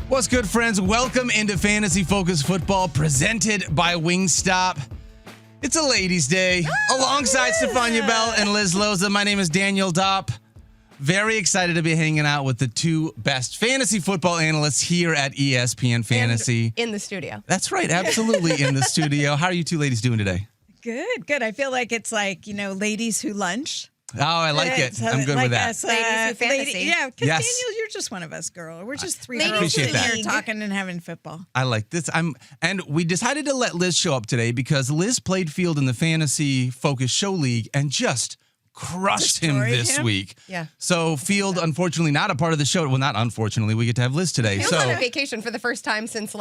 What's good, friends? Welcome into Fantasy Focus Football, presented by Wingstop. It's a ladies' day. Alongside Stephania Bell and Liz Loza, my name is Daniel Dopp. Very excited to be hanging out with the two best fantasy football analysts here at ESPN Fantasy. And in the studio. That's right, absolutely in the studio. How are you two ladies doing today? Good. I feel like it's like, ladies who lunch. Oh, I like it. So I'm good like with that. Us, ladies who fantasy. Yeah, because Yes. Daniel, you're just one of us, girl. We're just three Ladies girls who sitting here league. talking and having football. I like this. And we decided to let Liz show up today because Liz played field in the Fantasy Focus Show League and just crushed him Destroyed this him? week. Yeah. So Field, unfortunately, not a part of the show. Well, not unfortunately, we get to have Liz today. He was So on a vacation for the first time since,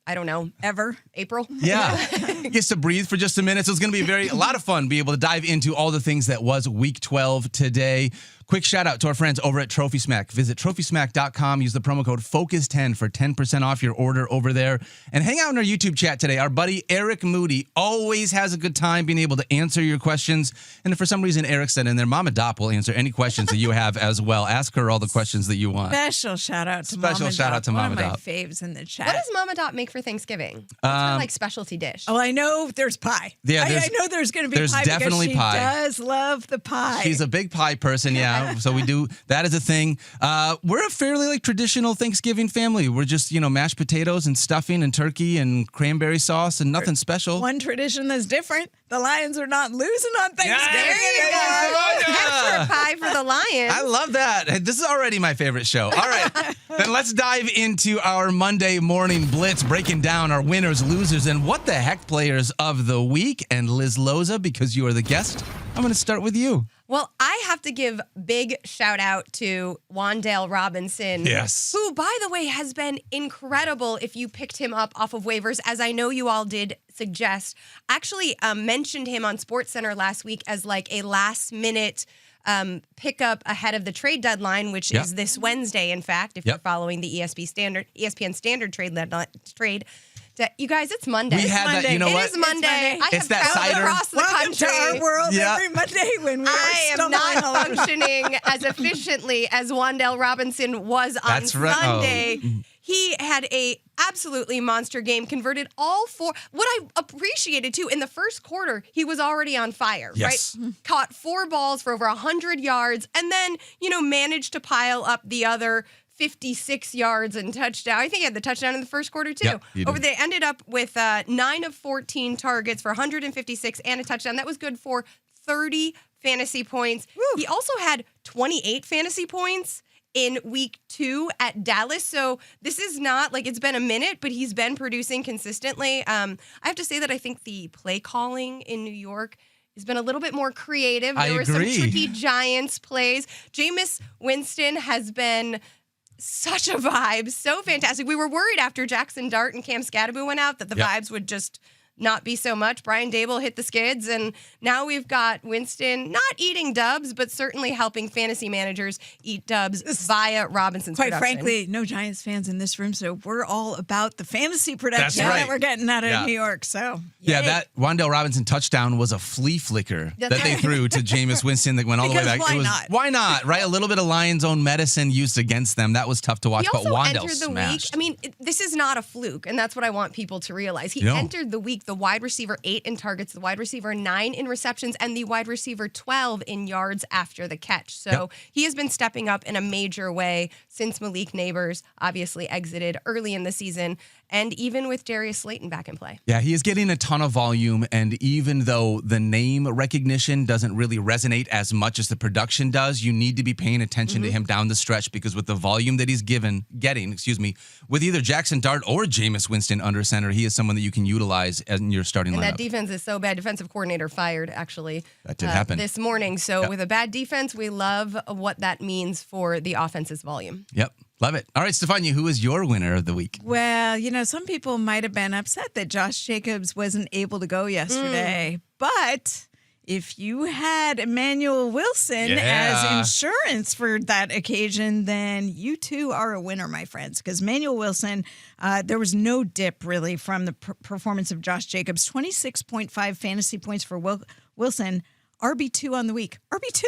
Ever. April. yeah, gets to breathe for just a minute. So it's going to be a lot of fun, be able to dive into all the things that was Week 12 today. Quick shout out to our friends over at Trophy Smack. Visit TrophySmack.com. Use the promo code FOCUS10 for 10% off your order over there. And hang out in our YouTube chat today. Our buddy Eric Moody always has a good time being able to answer your questions. And if for some reason Eric said in there, Mama Dopp will answer any questions that you have as well. Ask her all the questions that you want. Special shout out to Special Mama shout Dopp. out to Mama One of my Dopp. faves in the chat. What does Mama Dopp make for Thanksgiving? What's her specialty dish? Oh, I know there's pie. Yeah, I know there's going to be there's pie definitely because she pie. does love the pie. She's a big pie person, yeah. So we do. That is a thing. We're a fairly traditional Thanksgiving family. We're just, mashed potatoes and stuffing and turkey and cranberry sauce and nothing special. One tradition that's different. The Lions are not losing on Thanksgiving. There you go. Extra pie for the Lions. I love that. This is already my favorite show. All right. Then let's dive into our Monday morning blitz, breaking down our winners, losers, and what the heck players of the week. And Liz Loza, because you are the guest, I'm going to start with you. Well, I have to give big shout out to Wan'Dale Robinson. Yes. Who, by the way, has been incredible if you picked him up off of waivers, as I know you all did suggest. Actually mentioned him on SportsCenter last week as like a last-minute pickup ahead of the trade deadline, which is this Wednesday, in fact, if you're following the ESPN standard trade. You guys, it's Monday. We had that, you know what? It is Monday. I It's have that traveled cider. across the Welcome country. to our world every Monday when we I am stumbling not along. functioning as efficiently as Wan'Dale Robinson was on That's right. Sunday. Oh. He had a absolutely monster game, converted all four. What I appreciated, too, in the first quarter, he was already on fire, Yes. right? Caught 4 balls for over 100 yards and then, managed to pile up the other 56 yards and touchdown. I think he had the touchdown in the first quarter, too. Yep, he did. They ended up with 9 of 14 targets for 156 and a touchdown. That was good for 30 fantasy points. Woo. He also had 28 fantasy points in week 2 at Dallas. So this is not like it's been a minute, but he's been producing consistently. I have to say that I think the play calling in New York has been a little bit more creative. There were some tricky Giants plays. Jameis Winston has been such a vibe, so fantastic. We were worried after Jackson Dart and Cam Scadaboo went out that the vibes would just not be so much. Brian Dable hit the skids, and now we've got Winston not eating dubs, but certainly helping fantasy managers eat dubs via Robinson's Quite production. frankly, no Giants fans in this room, so we're all about the fantasy production That's right. that we're getting out of Yeah. New York. So Yeah, that Wan'Dale Robinson touchdown was a flea flicker that they threw to Jameis Winston that went all the way Because back. why It was, not? Why not? Right? A little bit of Lion's own medicine used against them. That was tough to watch, He but also Wan'Dale entered the smashed. week. This is not a fluke, and that's what I want people to realize. He No. entered the week, the wide receiver 8 in targets, the wide receiver 9 in receptions, and the wide receiver 12 in yards after the catch. So he has been stepping up in a major way since Malik Neighbors obviously exited early in the season, and even with Darius Slayton back in play. Yeah, he is getting a ton of volume, and even though the name recognition doesn't really resonate as much as the production does, you need to be paying attention to him down the stretch because with the volume that he's getting, with either Jackson Dart or Jameis Winston under center, he is someone that you can utilize in your starting And lineup. that defense is so bad. Defensive coordinator fired, actually. That did happen. This morning. So with a bad defense, we love what that means for the offense's volume. Yep. Love it. All right, Stephania, who is your winner of the week? Well, some people might have been upset that Josh Jacobs wasn't able to go yesterday, but if you had Emmanuel Wilson as insurance for that occasion, then you too are a winner, my friends. Because Emmanuel Wilson, there was no dip really from the performance of Josh Jacobs. 26.5 fantasy points for Wilson. RB2 on the week. RB2.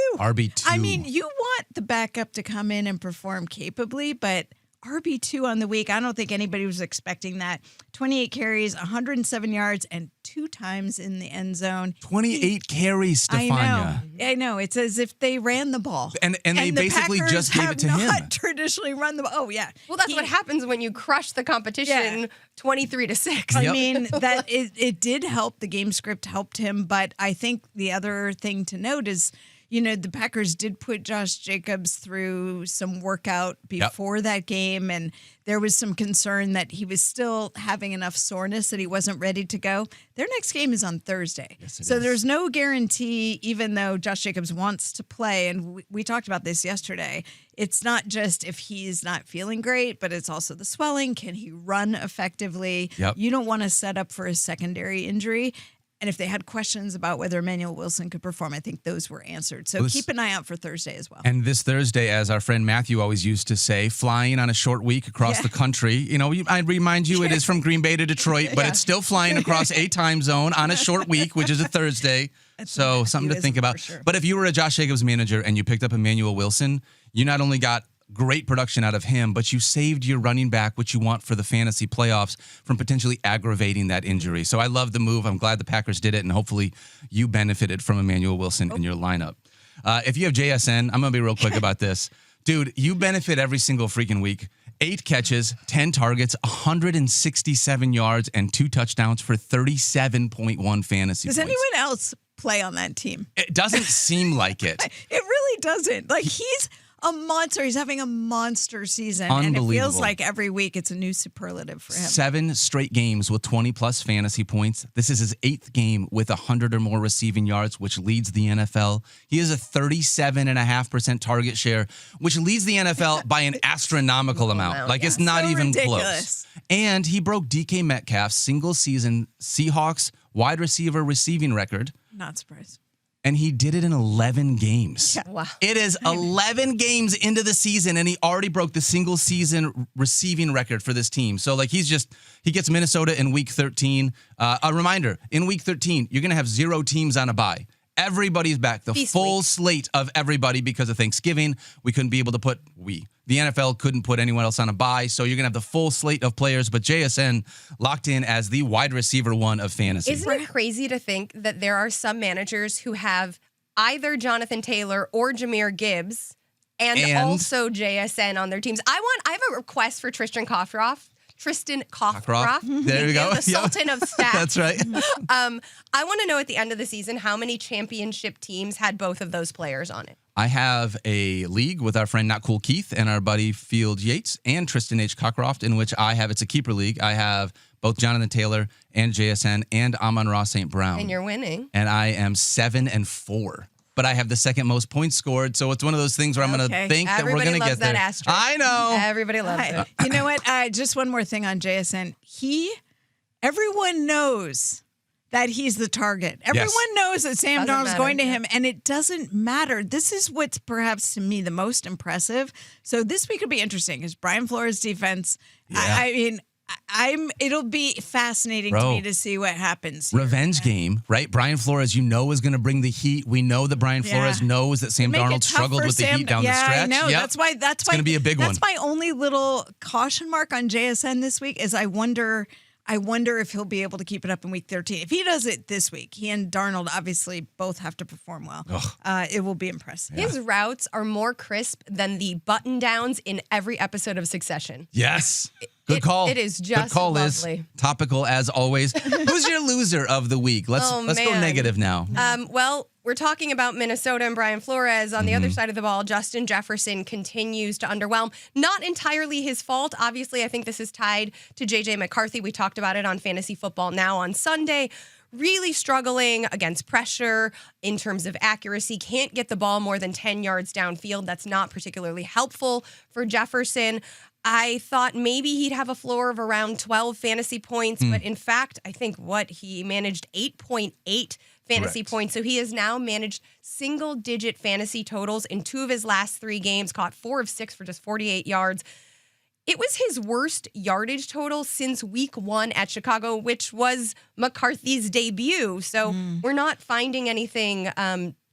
I mean, you want the backup to come in and perform capably, but RB2 on the week, I don't think anybody was expecting that. 28 carries, 107 yards, and 2 times in the end zone. 28 carries, Stephania. I know. It's as if they ran the ball. And they basically Packers just gave it to have him. not traditionally run the ball. Oh, yeah. Well, that's what happens when you crush the competition 23-6. I mean, that it did help. The game script helped him. But I think the other thing to note is, the Packers did put Josh Jacobs through some workout before that game, and there was some concern that he was still having enough soreness that he wasn't ready to go. Their next game is on Thursday. Yes, so there's no guarantee, even though Josh Jacobs wants to play, and we talked about this yesterday. It's not just if he's not feeling great, but it's also the swelling. Can he run effectively? You don't want to set up for a secondary injury. And if they had questions about whether Emmanuel Wilson could perform, I think those were answered. So keep an eye out for Thursday as well. And this Thursday, as our friend Matthew always used to say, flying on a short week across the country. I remind you, it is from Green Bay to Detroit, but it's still flying across a time zone on a short week, which is a Thursday. So something to think about. Sure. But if you were a Josh Jacobs manager and you picked up Emmanuel Wilson, you not only got great production out of him, but you saved your running back, which you want for the fantasy playoffs, from potentially aggravating that injury. So I love the move. I'm glad the Packers did it, and hopefully you benefited from Emmanuel Wilson in your lineup. If you have JSN, I'm going to be real quick about this. Dude, you benefit every single freaking week. 8 catches, 10 targets, 167 yards, and 2 touchdowns for 37.1 fantasy Does points. anyone else play on that team? It doesn't seem like it. It really doesn't. Like, he's a monster. He's having a monster season. Unbelievable. And it feels like every week it's a new superlative for him. 7 straight games with 20-plus fantasy points. This is his 8th game with 100 or more receiving yards, which leads the NFL. He has a 37.5% target share, which leads the NFL by an astronomical amount. Like, it's not even close. And he broke DK Metcalf's single-season Seahawks wide receiver receiving record. Not surprised. And he did it in 11 games. Yeah. Wow. It is 11 games into the season, and he already broke the single season receiving record for this team. So, like, he gets Minnesota in week 13. A reminder, in week 13, you're going to have 0 teams on a bye. Everybody's back. The full slate of everybody because of Thanksgiving. We couldn't be able to put the NFL couldn't put anyone else on a bye, so you're going to have the full slate of players, but JSN locked in as the wide receiver 1 of fantasy. Isn't it crazy to think that there are some managers who have either Jonathan Taylor or Jahmyr Gibbs and also JSN on their teams? I have a request for Tristan Cockcroft. There we go. The Sultan of Stats. That's right. I want to know at the end of the season how many championship teams had both of those players on it. I have a league with our friend Not Cool Keith and our buddy Field Yates and Tristan H. Cockcroft, in which it's a keeper league. I have both Jonathan Taylor and JSN and Amon-Ra St. Brown. And you're winning. And I am 7-4. But I have the second most points scored, so it's one of those things where I'm going to think that we're going to get there. Asterisk. I know. Everybody loves it. You know what? Just one more thing on JSN. Everyone knows that he's the target. Everyone knows that Sam Darnold's going to him, and it doesn't matter. This is what's perhaps to me the most impressive. So this week will be interesting because Brian Flores' defense. I mean, it'll be fascinating to me to see what happens here. Revenge game, right? Brian Flores, is going to bring the heat. We know that Brian Flores knows that Sam Darnold struggled with the heat down the stretch. I know. Yep. That's why it's going to be a big one. That's my only little caution mark on JSN this week is I wonder if he'll be able to keep it up in week 13. If he does it this week, he and Darnold obviously both have to perform well. It will be impressive. His routes are more crisp than the button downs in every episode of Succession. Yes. Good call. It is just Good call, lovely. Liz. Topical as always. Who's your loser of the week? Let's go negative now. Well, we're talking about Minnesota and Brian Flores. On the other side of the ball, Justin Jefferson continues to underwhelm. Not entirely his fault. Obviously, I think this is tied to J.J. McCarthy. We talked about it on Fantasy Football Now on Sunday. Really struggling against pressure in terms of accuracy. Can't get the ball more than 10 yards downfield. That's not particularly helpful for Jefferson. I thought maybe he'd have a floor of around 12 fantasy points, but in fact, I think he managed 8.8 fantasy points. So he has now managed single-digit fantasy totals in 2 of his last 3 games, caught 4 of 6 for just 48 yards. It was his worst yardage total since week 1 at Chicago, which was McCarthy's debut. So we're not finding anything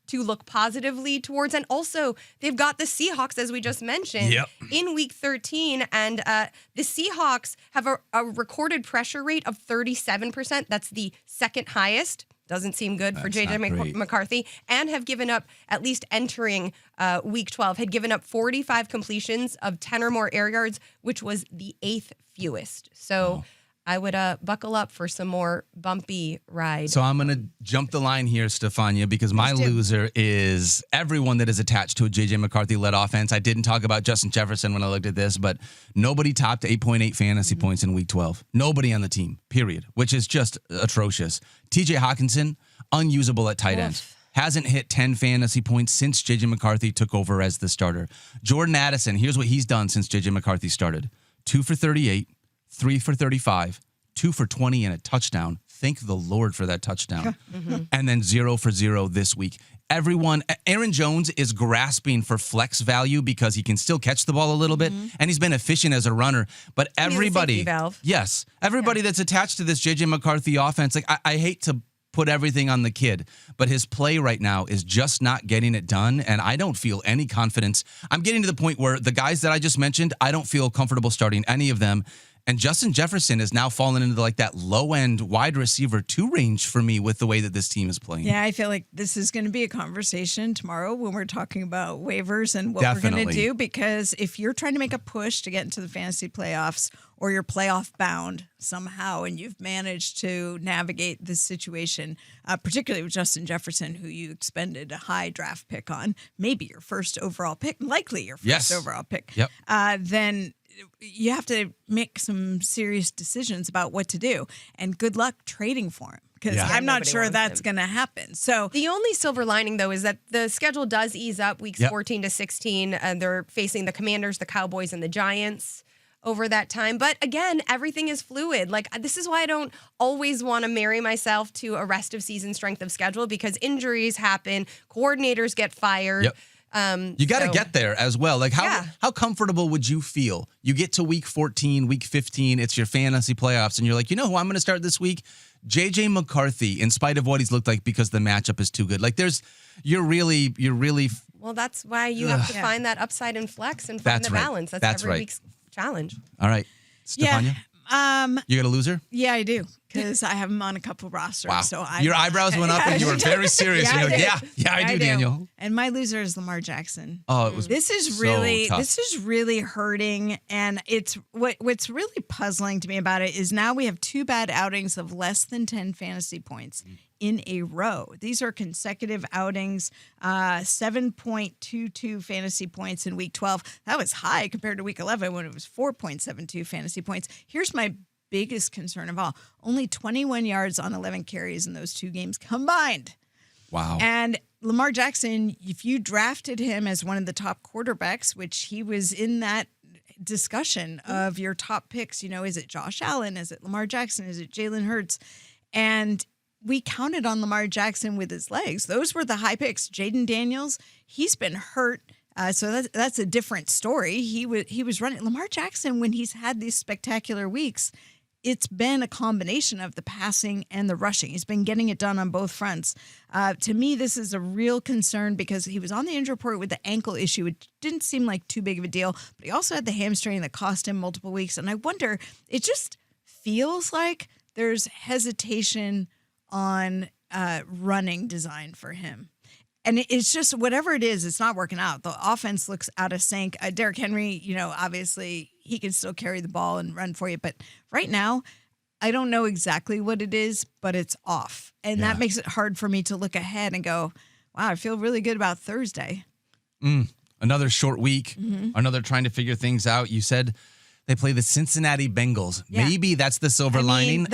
to look positively towards. And also, they've got the Seahawks, as we just mentioned, in week 13. And the Seahawks have a recorded pressure rate of 37%. That's the second highest. Doesn't seem good for J.J. McCarthy. And have given up, at least entering week 12, had given up 45 completions of 10 or more air yards, which was the 8th fewest. So I would buckle up for some more bumpy ride. So I'm going to jump the line here, Stephania, because my loser is everyone that is attached to a J.J. McCarthy-led offense. I didn't talk about Justin Jefferson when I looked at this, but nobody topped 8.8 fantasy points in week 12. Nobody on the team, period, which is just atrocious. T.J. Hawkinson, unusable at tight end. Hasn't hit 10 fantasy points since J.J. McCarthy took over as the starter. Jordan Addison, here's what he's done since J.J. McCarthy started. 2 for 38. 3 for 35, 2 for 20, and a touchdown. Thank the Lord for that touchdown. And then 0 for 0 this week. Aaron Jones is grasping for flex value because he can still catch the ball a little bit, and he's been efficient as a runner. But everybody, that's attached to this J.J. McCarthy offense, like I hate to put everything on the kid, but his play right now is just not getting it done, and I don't feel any confidence. I'm getting to the point where the guys that I just mentioned, I don't feel comfortable starting any of them. And Justin Jefferson is now falling into that low-end wide receiver 2 range for me with the way that this team is playing. Yeah, I feel like this is going to be a conversation tomorrow when we're talking about waivers and what we're going to do. Because if you're trying to make a push to get into the fantasy playoffs or you're playoff bound somehow and you've managed to navigate this situation, particularly with Justin Jefferson, who you expended a high draft pick on, maybe your first overall pick, likely your first overall pick, then you have to make some serious decisions about what to do. And good luck trading for him, because I'm not sure that's going to happen. So the only silver lining, though, is that the schedule does ease up weeks 14 to 16. And they're facing the Commanders, the Cowboys, and the Giants over that time. But again, everything is fluid. Like, this is why I don't always want to marry myself to a rest of season strength of schedule, because injuries happen, coordinators get fired. You got to get there as well. Like, how comfortable would you feel? You get to week 14, week 15, it's your fantasy playoffs, and you're like, you know who I'm going to start this week? J.J. McCarthy, in spite of what he's looked like, because the matchup is too good. Like, you're really. Well, that's why you have to find that upside and flex and find the balance. That's every week's challenge. All right, Stephania. You got a loser? Yeah, I do, because I have him on a couple rosters. Wow. So your eyebrows went up and you were very serious. I do, Daniel. And my loser is Lamar Jackson. Oh, it was. This is really hurting, and it's what's really puzzling to me about it is now we have 2 bad outings of less than 10 fantasy points in a row. These are consecutive outings, 7.22 fantasy points in week 12. That was high compared to week 11 when it was 4.72 fantasy points. Here's my biggest concern of all. Only 21 yards on 11 carries in those 2 games combined. Wow. And Lamar Jackson, if you drafted him as one of the top quarterbacks, which he was in that discussion of your top picks, is it Josh Allen? Is it Lamar Jackson? Is it Jalen Hurts? And we counted on Lamar Jackson with his legs. Those were the high picks. Jaden Daniels, he's been hurt. So that's a different story. He was running. Lamar Jackson, when he's had these spectacular weeks, it's been a combination of the passing and the rushing. He's been getting it done on both fronts. To me, this is a real concern because he was on the injury report with the ankle issue. It didn't seem like too big of a deal, but he also had the hamstring that cost him multiple weeks. And I wonder, it just feels like there's hesitation on running design for him. And it's just, whatever it is, it's not working out. The offense looks out of sync. Derrick Henry, obviously he can still carry the ball and run for you. But right now, I don't know exactly what it is, but it's off. And that makes it hard for me to look ahead and go, wow, I feel really good about Thursday. Another short week, another trying to figure things out. You said they play the Cincinnati Bengals. Yeah. Maybe that's the silver lining.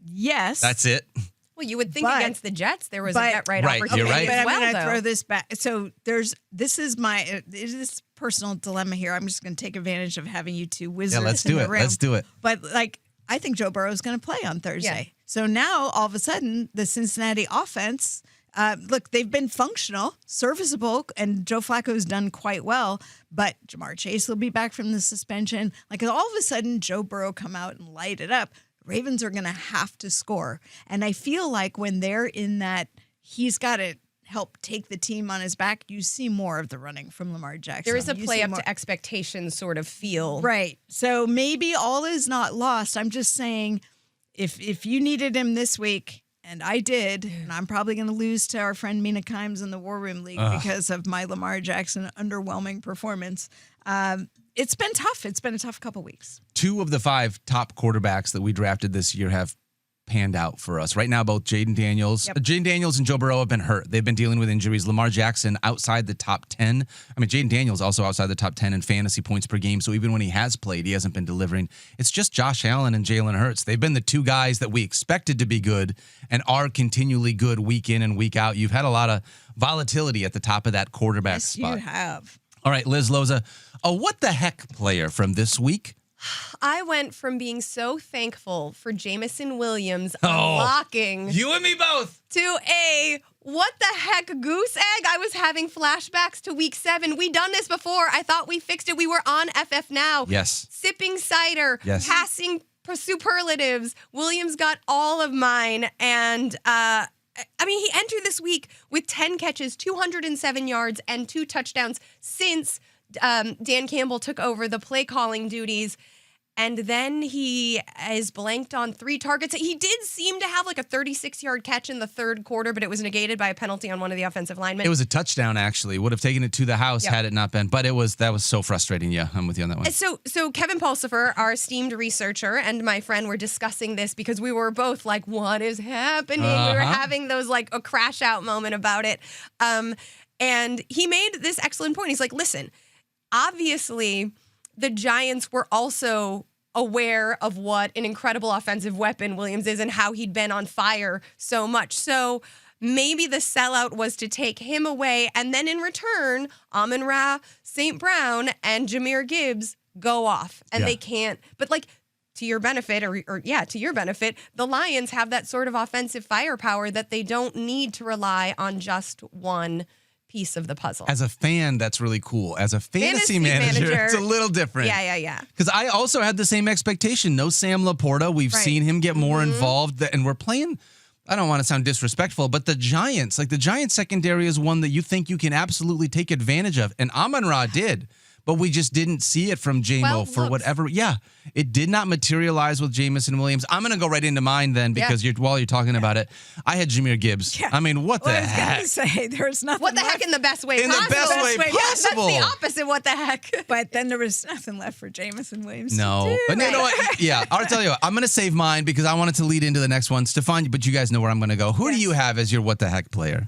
Yes. That's it. Well, you would think But- against the Jets there was but- a get right Right, opportunity you're right. But as I'm well, going to though. throw this back. So this is my this personal dilemma here. I'm just going to take advantage of having you two wizards. Yeah, let's in do the it. room. Let's do it. But I think Joe Burrow is going to play on Thursday. Yeah. So now all of a sudden the Cincinnati offense, look, they've been functional, serviceable, and Joe Flacco's done quite well. But Jamar Chase will be back from the suspension. All of a sudden, Joe Burrow come out and light it up. Ravens are going to have to score. And I feel like when they're in that, he's got to help take the team on his back, you see more of the running from Lamar Jackson. There is a You play see up more- to expectations sort of feel. Right. So maybe all is not lost. I'm just saying if you needed him this week, and I did, and I'm probably going to lose to our friend Mina Kimes in the War Room League because of my Lamar Jackson underwhelming performance. It's been tough. It's been a tough couple weeks. 2 of the 5 top quarterbacks that we drafted this year have panned out for us. Right now, both Jaden Daniels and Joe Burrow have been hurt. They've been dealing with injuries. Lamar Jackson outside the top 10. I mean, Jaden Daniels also outside the top 10 in fantasy points per game. So even when he has played, he hasn't been delivering. It's just Josh Allen and Jalen Hurts. They've been the 2 guys that we expected to be good and are continually good week in and week out. You've had a lot of volatility at the top of that quarterback spot. You have. All right, Liz Loza, a what the heck player from this week? I went from being so thankful for Jamison Williams unlocking You and me both. to a what the heck goose egg. I was having flashbacks to week 7. We done this before. I thought we fixed it. We were on FF Now. Yes. Sipping cider, Yes. passing superlatives. Williams got all of mine. And he entered this week with 10 catches, 207 yards, and 2 touchdowns since Dan Campbell took over the play calling duties. And then he is blanked on 3 targets. He did seem to have a 36-yard catch in the third quarter, but it was negated by a penalty on one of the offensive linemen. It was a touchdown, actually. Would have taken it to the house had it not been. But that was so frustrating. Yeah, I'm with you on that one. So Kevin Pulsifer, our esteemed researcher, and my friend were discussing this because we were both like, what is happening? We were having those a crash out moment about it. And he made this excellent point. He's like, listen, obviously the Giants were also aware of what an incredible offensive weapon Williams is and how he'd been on fire so much. So maybe the sellout was to take him away, and then in return, Amon-Ra, St. Brown, and Jahmyr Gibbs go off, and they can't. But to your benefit, to your benefit, the Lions have that sort of offensive firepower that they don't need to rely on just one piece of the puzzle. As a fan, that's really cool. As a fantasy manager, it's a little different. Yeah. Because I also had the same expectation. No Sam Laporta. We've seen him get more involved, and we're playing. I don't want to sound disrespectful, but the Giants, the Giants secondary is one that you think you can absolutely take advantage of. And Amon-Ra did, but we just didn't see it from JMO for whatever. Yeah, it did not materialize with Jamison Williams. I'm going to go right into mine then because while you're talking about it, I had Jahmyr Gibbs. Yeah. I mean, what the heck? I was going to say, there's nothing What the heck left. in the best way In the possible? best way possible. That's the opposite. What the heck? But then there was nothing left for Jamison Williams No. to do. But you know what? Yeah, I'll tell you what. I'm going to save mine because I wanted to lead into the next one. Stephania, but you guys know where I'm going to go. Who do you have as your what the heck player?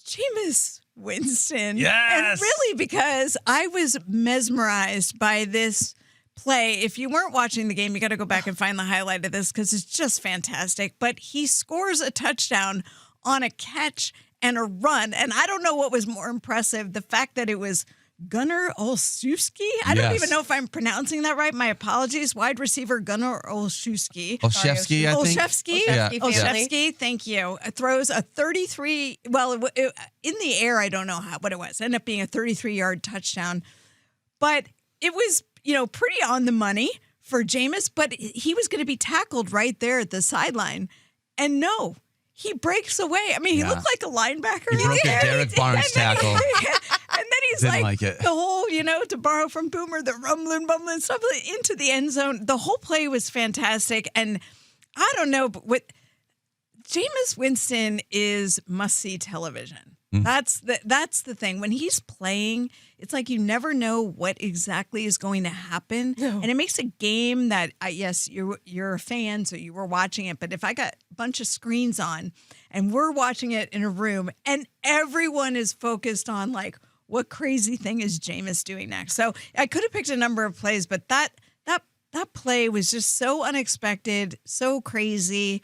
Jameis Winston. Yes. And really because I was mesmerized by this play. If you weren't watching the game, you got to go back and find the highlight of this because it's just fantastic. But he scores a touchdown on a catch and a run. And I don't know what was more impressive, the fact that it was Gunnar Olszewski. I don't even know if I'm pronouncing that right. My apologies. Wide receiver Gunnar Olszewski. Olszewski, I think. Olszewski? Yeah. Olszewski, thank you. Throws a 33, in the air, I don't know what it was. Ended up being a 33-yard touchdown. But it was, pretty on the money for Jameis, but he was going to be tackled right there at the sideline. And no, he breaks away. I mean, he looked like a linebacker. He broke a Derek Barnes tackle. And then he's Didn't like it. the whole, to borrow from Boomer, the rumbling, bumbling stuff into the end zone. The whole play was fantastic. And I don't know, but what Jameis Winston is must-see television. That's the thing. When he's playing, it's like you never know what exactly is going to happen. No. And it makes a game that, yes, you're a fan, so you were watching it. But if I got a bunch of screens on and we're watching it in a room and everyone is focused on what crazy thing is Jameis doing next? So I could have picked a number of plays, but that play was just so unexpected, so crazy.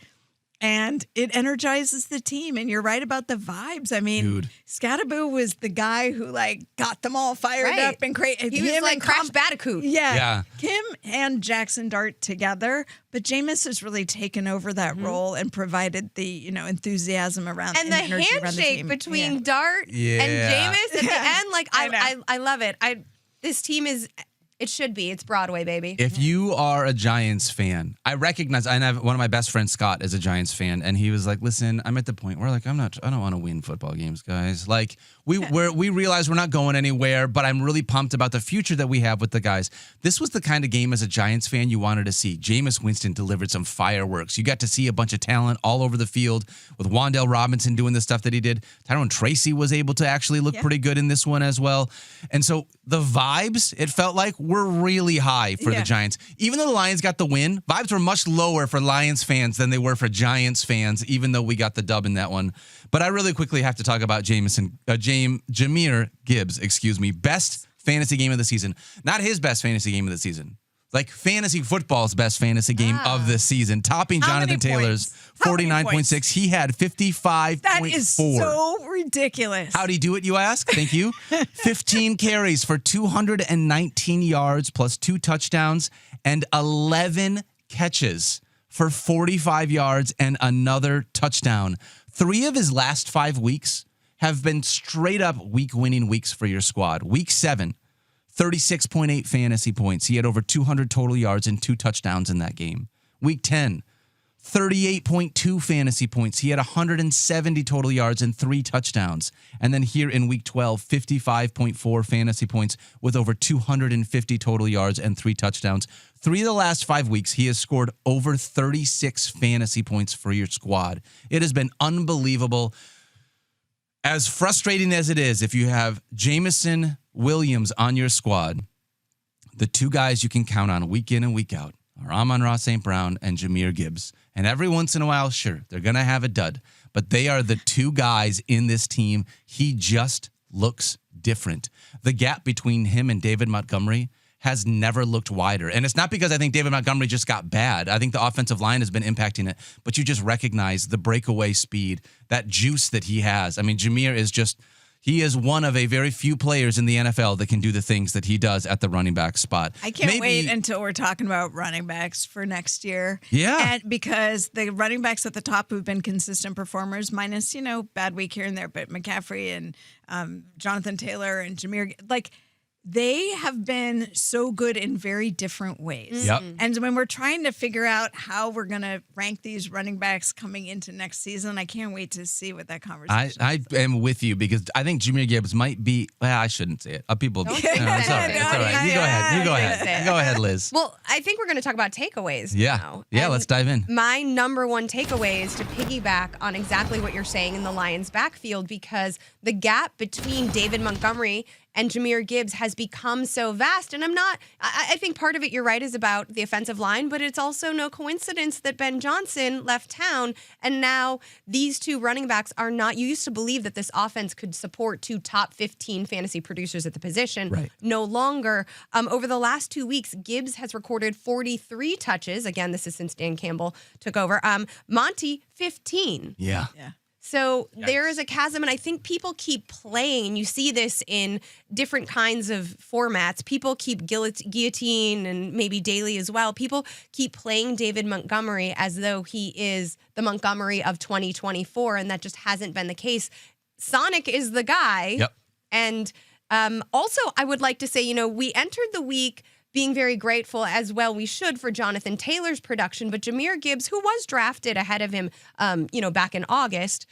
And it energizes the team. And you're right about the vibes. I mean, Scatterbo was the guy who got them all fired up and created. He was like Crash Bandicoot. Yeah. Kim and Jackson Dart together. But Jameis has really taken over that role and provided the enthusiasm around and the handshake between Dart and Jameis at the end. I love it. This team is. It should be. It's Broadway, baby. If you are a Giants fan, I recognize. I have one of my best friends, Scott, is a Giants fan, and he was like, "Listen, I'm at the point where I don't want to win football games, guys. We realize we're not going anywhere, but I'm really pumped about the future that we have with the guys. This was the kind of game as a Giants fan you wanted to see. Jameis Winston delivered some fireworks. You got to see a bunch of talent all over the field with Wan'Dale Robinson doing the stuff that he did. Tyrone Tracy was able to actually look pretty good in this one as well, and so the vibes, it felt like, were really high for the Giants. Even though the Lions got the win, vibes were much lower for Lions fans than they were for Giants fans, even though we got the dub in that one. But I really quickly have to talk about Jahmyr Gibbs, best fantasy game of the season. Not his best fantasy game of the season. Fantasy football's best fantasy game of the season, topping Jonathan Taylor's 49.6. He had 55.4. That is so ridiculous. How'd he do it, you ask? Thank you. 15 carries for 219 yards plus 2 touchdowns and 11 catches for 45 yards and another touchdown. 3 of his last 5 weeks have been straight up week-winning weeks for your squad. Week 7. 36.8 fantasy points. He had over 200 total yards and 2 touchdowns in that game. Week 10, 38.2 fantasy points. He had 170 total yards and 3 touchdowns. And then here in week 12, 55.4 fantasy points with over 250 total yards and 3 touchdowns. 3 of the last 5 weeks, he has scored over 36 fantasy points for your squad. It has been unbelievable. As frustrating as it is, if you have Jameson Williams on your squad, the 2 guys you can count on week in and week out are Amon-Ra St. Brown and Jahmyr Gibbs. And every once in a while, sure, they're going to have a dud. But they are the 2 guys in this team. He just looks different. The gap between him and David Montgomery has never looked wider. And it's not because I think David Montgomery just got bad. I think the offensive line has been impacting it. But you just recognize the breakaway speed, that juice that he has. I mean, Jahmyr is just... He is one of a very few players in the NFL that can do the things that he does at the running back spot. I can't wait until we're talking about running backs for next year. Yeah. And because the running backs at the top who've been consistent performers, minus, bad week here and there, but McCaffrey and Jonathan Taylor and Jahmyr, they have been so good in very different ways. Yep. And when we're trying to figure out how we're going to rank these running backs coming into next season, I can't wait to see what that conversation is. I am with you because I think Jahmyr Gibbs might be, I shouldn't say it. People, it's all right. It's all right. You go ahead. Go ahead, Liz. Well, I think we're going to talk about takeaways now. Yeah, let's dive in. My number one takeaway is to piggyback on exactly what you're saying in the Lions backfield, because the gap between David Montgomery and Jahmyr Gibbs has become so vast. And I think part of it, you're right, is about the offensive line, but it's also no coincidence that Ben Johnson left town. And now these 2 running backs are not, you used to believe that this offense could support 2 top 15 fantasy producers at the position. Right. No longer. Over the last 2 weeks, Gibbs has recorded 43 touches. Again, this is since Dan Campbell took over. Monty, 15. Yeah. So there is a chasm, and I think people keep playing. You see this in different kinds of formats. People keep guillotine and maybe daily as well. People keep playing David Montgomery as though he is the Montgomery of 2024, and that just hasn't been the case. Sonic is the guy. Yep. And also, I would like to say, we entered the week being very grateful, as well we should, for Jonathan Taylor's production. But Jahmyr Gibbs, who was drafted ahead of him, back in August,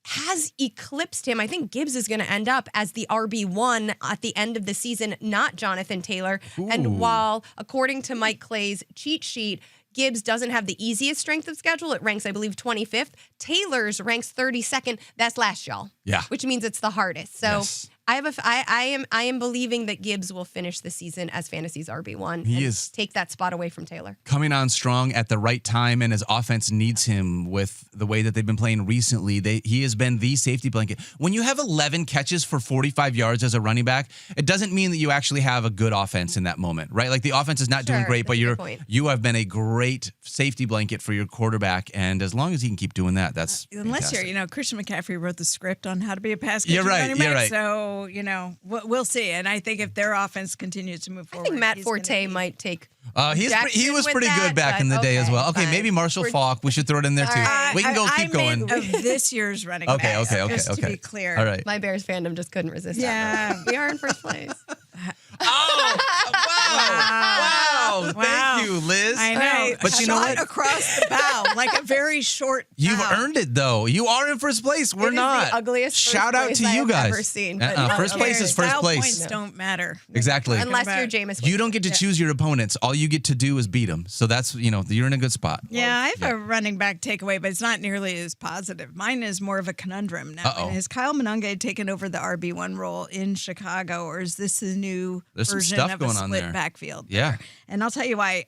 has eclipsed him. I think Gibbs is going to end up as the RB1 at the end of the season, not Jonathan Taylor. Ooh. And while, according to Mike Clay's cheat sheet, Gibbs doesn't have the easiest strength of schedule. It ranks, I believe, 25th. Taylor's ranks 32nd. That's last, y'all. Yeah. Which means it's the hardest. So I am believing that Gibbs will finish the season as Fantasy's RB1. He and is take that spot away from Taylor. coming on strong at the right time, and his offense needs him with the way that they've been playing recently. He has been the safety blanket. When you have 11 catches for 45 yards as a running back, it doesn't mean that you actually have a good offense in that moment, right? Like the offense is not doing great, but you have been a great safety blanket for your quarterback, and as long as he can keep doing that, that's unless fantastic. you're, Christian McCaffrey wrote the script on how to be a pass catcher You're right, running back, you're right. So we'll see. And I think if their offense continues to move forward, I think Matt Forte might take. He was with pretty that, good back in the but day as well. Okay, fine. maybe Marshall Faulk. We should throw it in there too. We can keep going. Meant of this year's running Okay, backs, okay. just to be clear. All right. My Bears fandom just couldn't resist. Yeah. that. We are in first place. Wow. Thank you, Liz. I know. But you know Shot what? across the bow, like a very short You've bow. earned it, though. You are in first place. We're It is not. the ugliest Shout first out place to I you have guys. ever seen, but First place is first Style place. points don't matter. Exactly. Unless about- you're Jameis. You don't get to choose your opponents. All you get to do is beat them. So that's, you're in a good spot. Yeah, I have a running back takeaway, but it's not nearly as positive. Mine is more of a conundrum now. Uh-oh. Has Kyle Monangai taken over the RB1 role in Chicago, or is this a new There's some version stuff of going a on split there. backfield? Yeah. there? And I'll tell you why.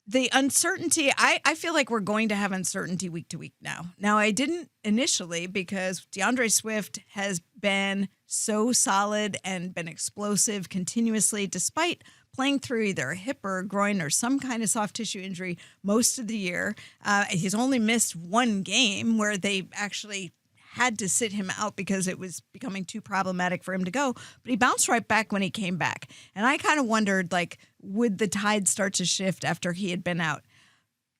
The uncertainty, I feel like we're going to have uncertainty week to week now. Now, I didn't initially because DeAndre Swift has been so solid and been explosive continuously despite playing through either a hip or a groin or some kind of soft tissue injury most of the year. He's only missed one game where they actually had to sit him out because it was becoming too problematic for him to go. But he bounced right back when he came back. And I kind of wondered, would the tide start to shift after he had been out?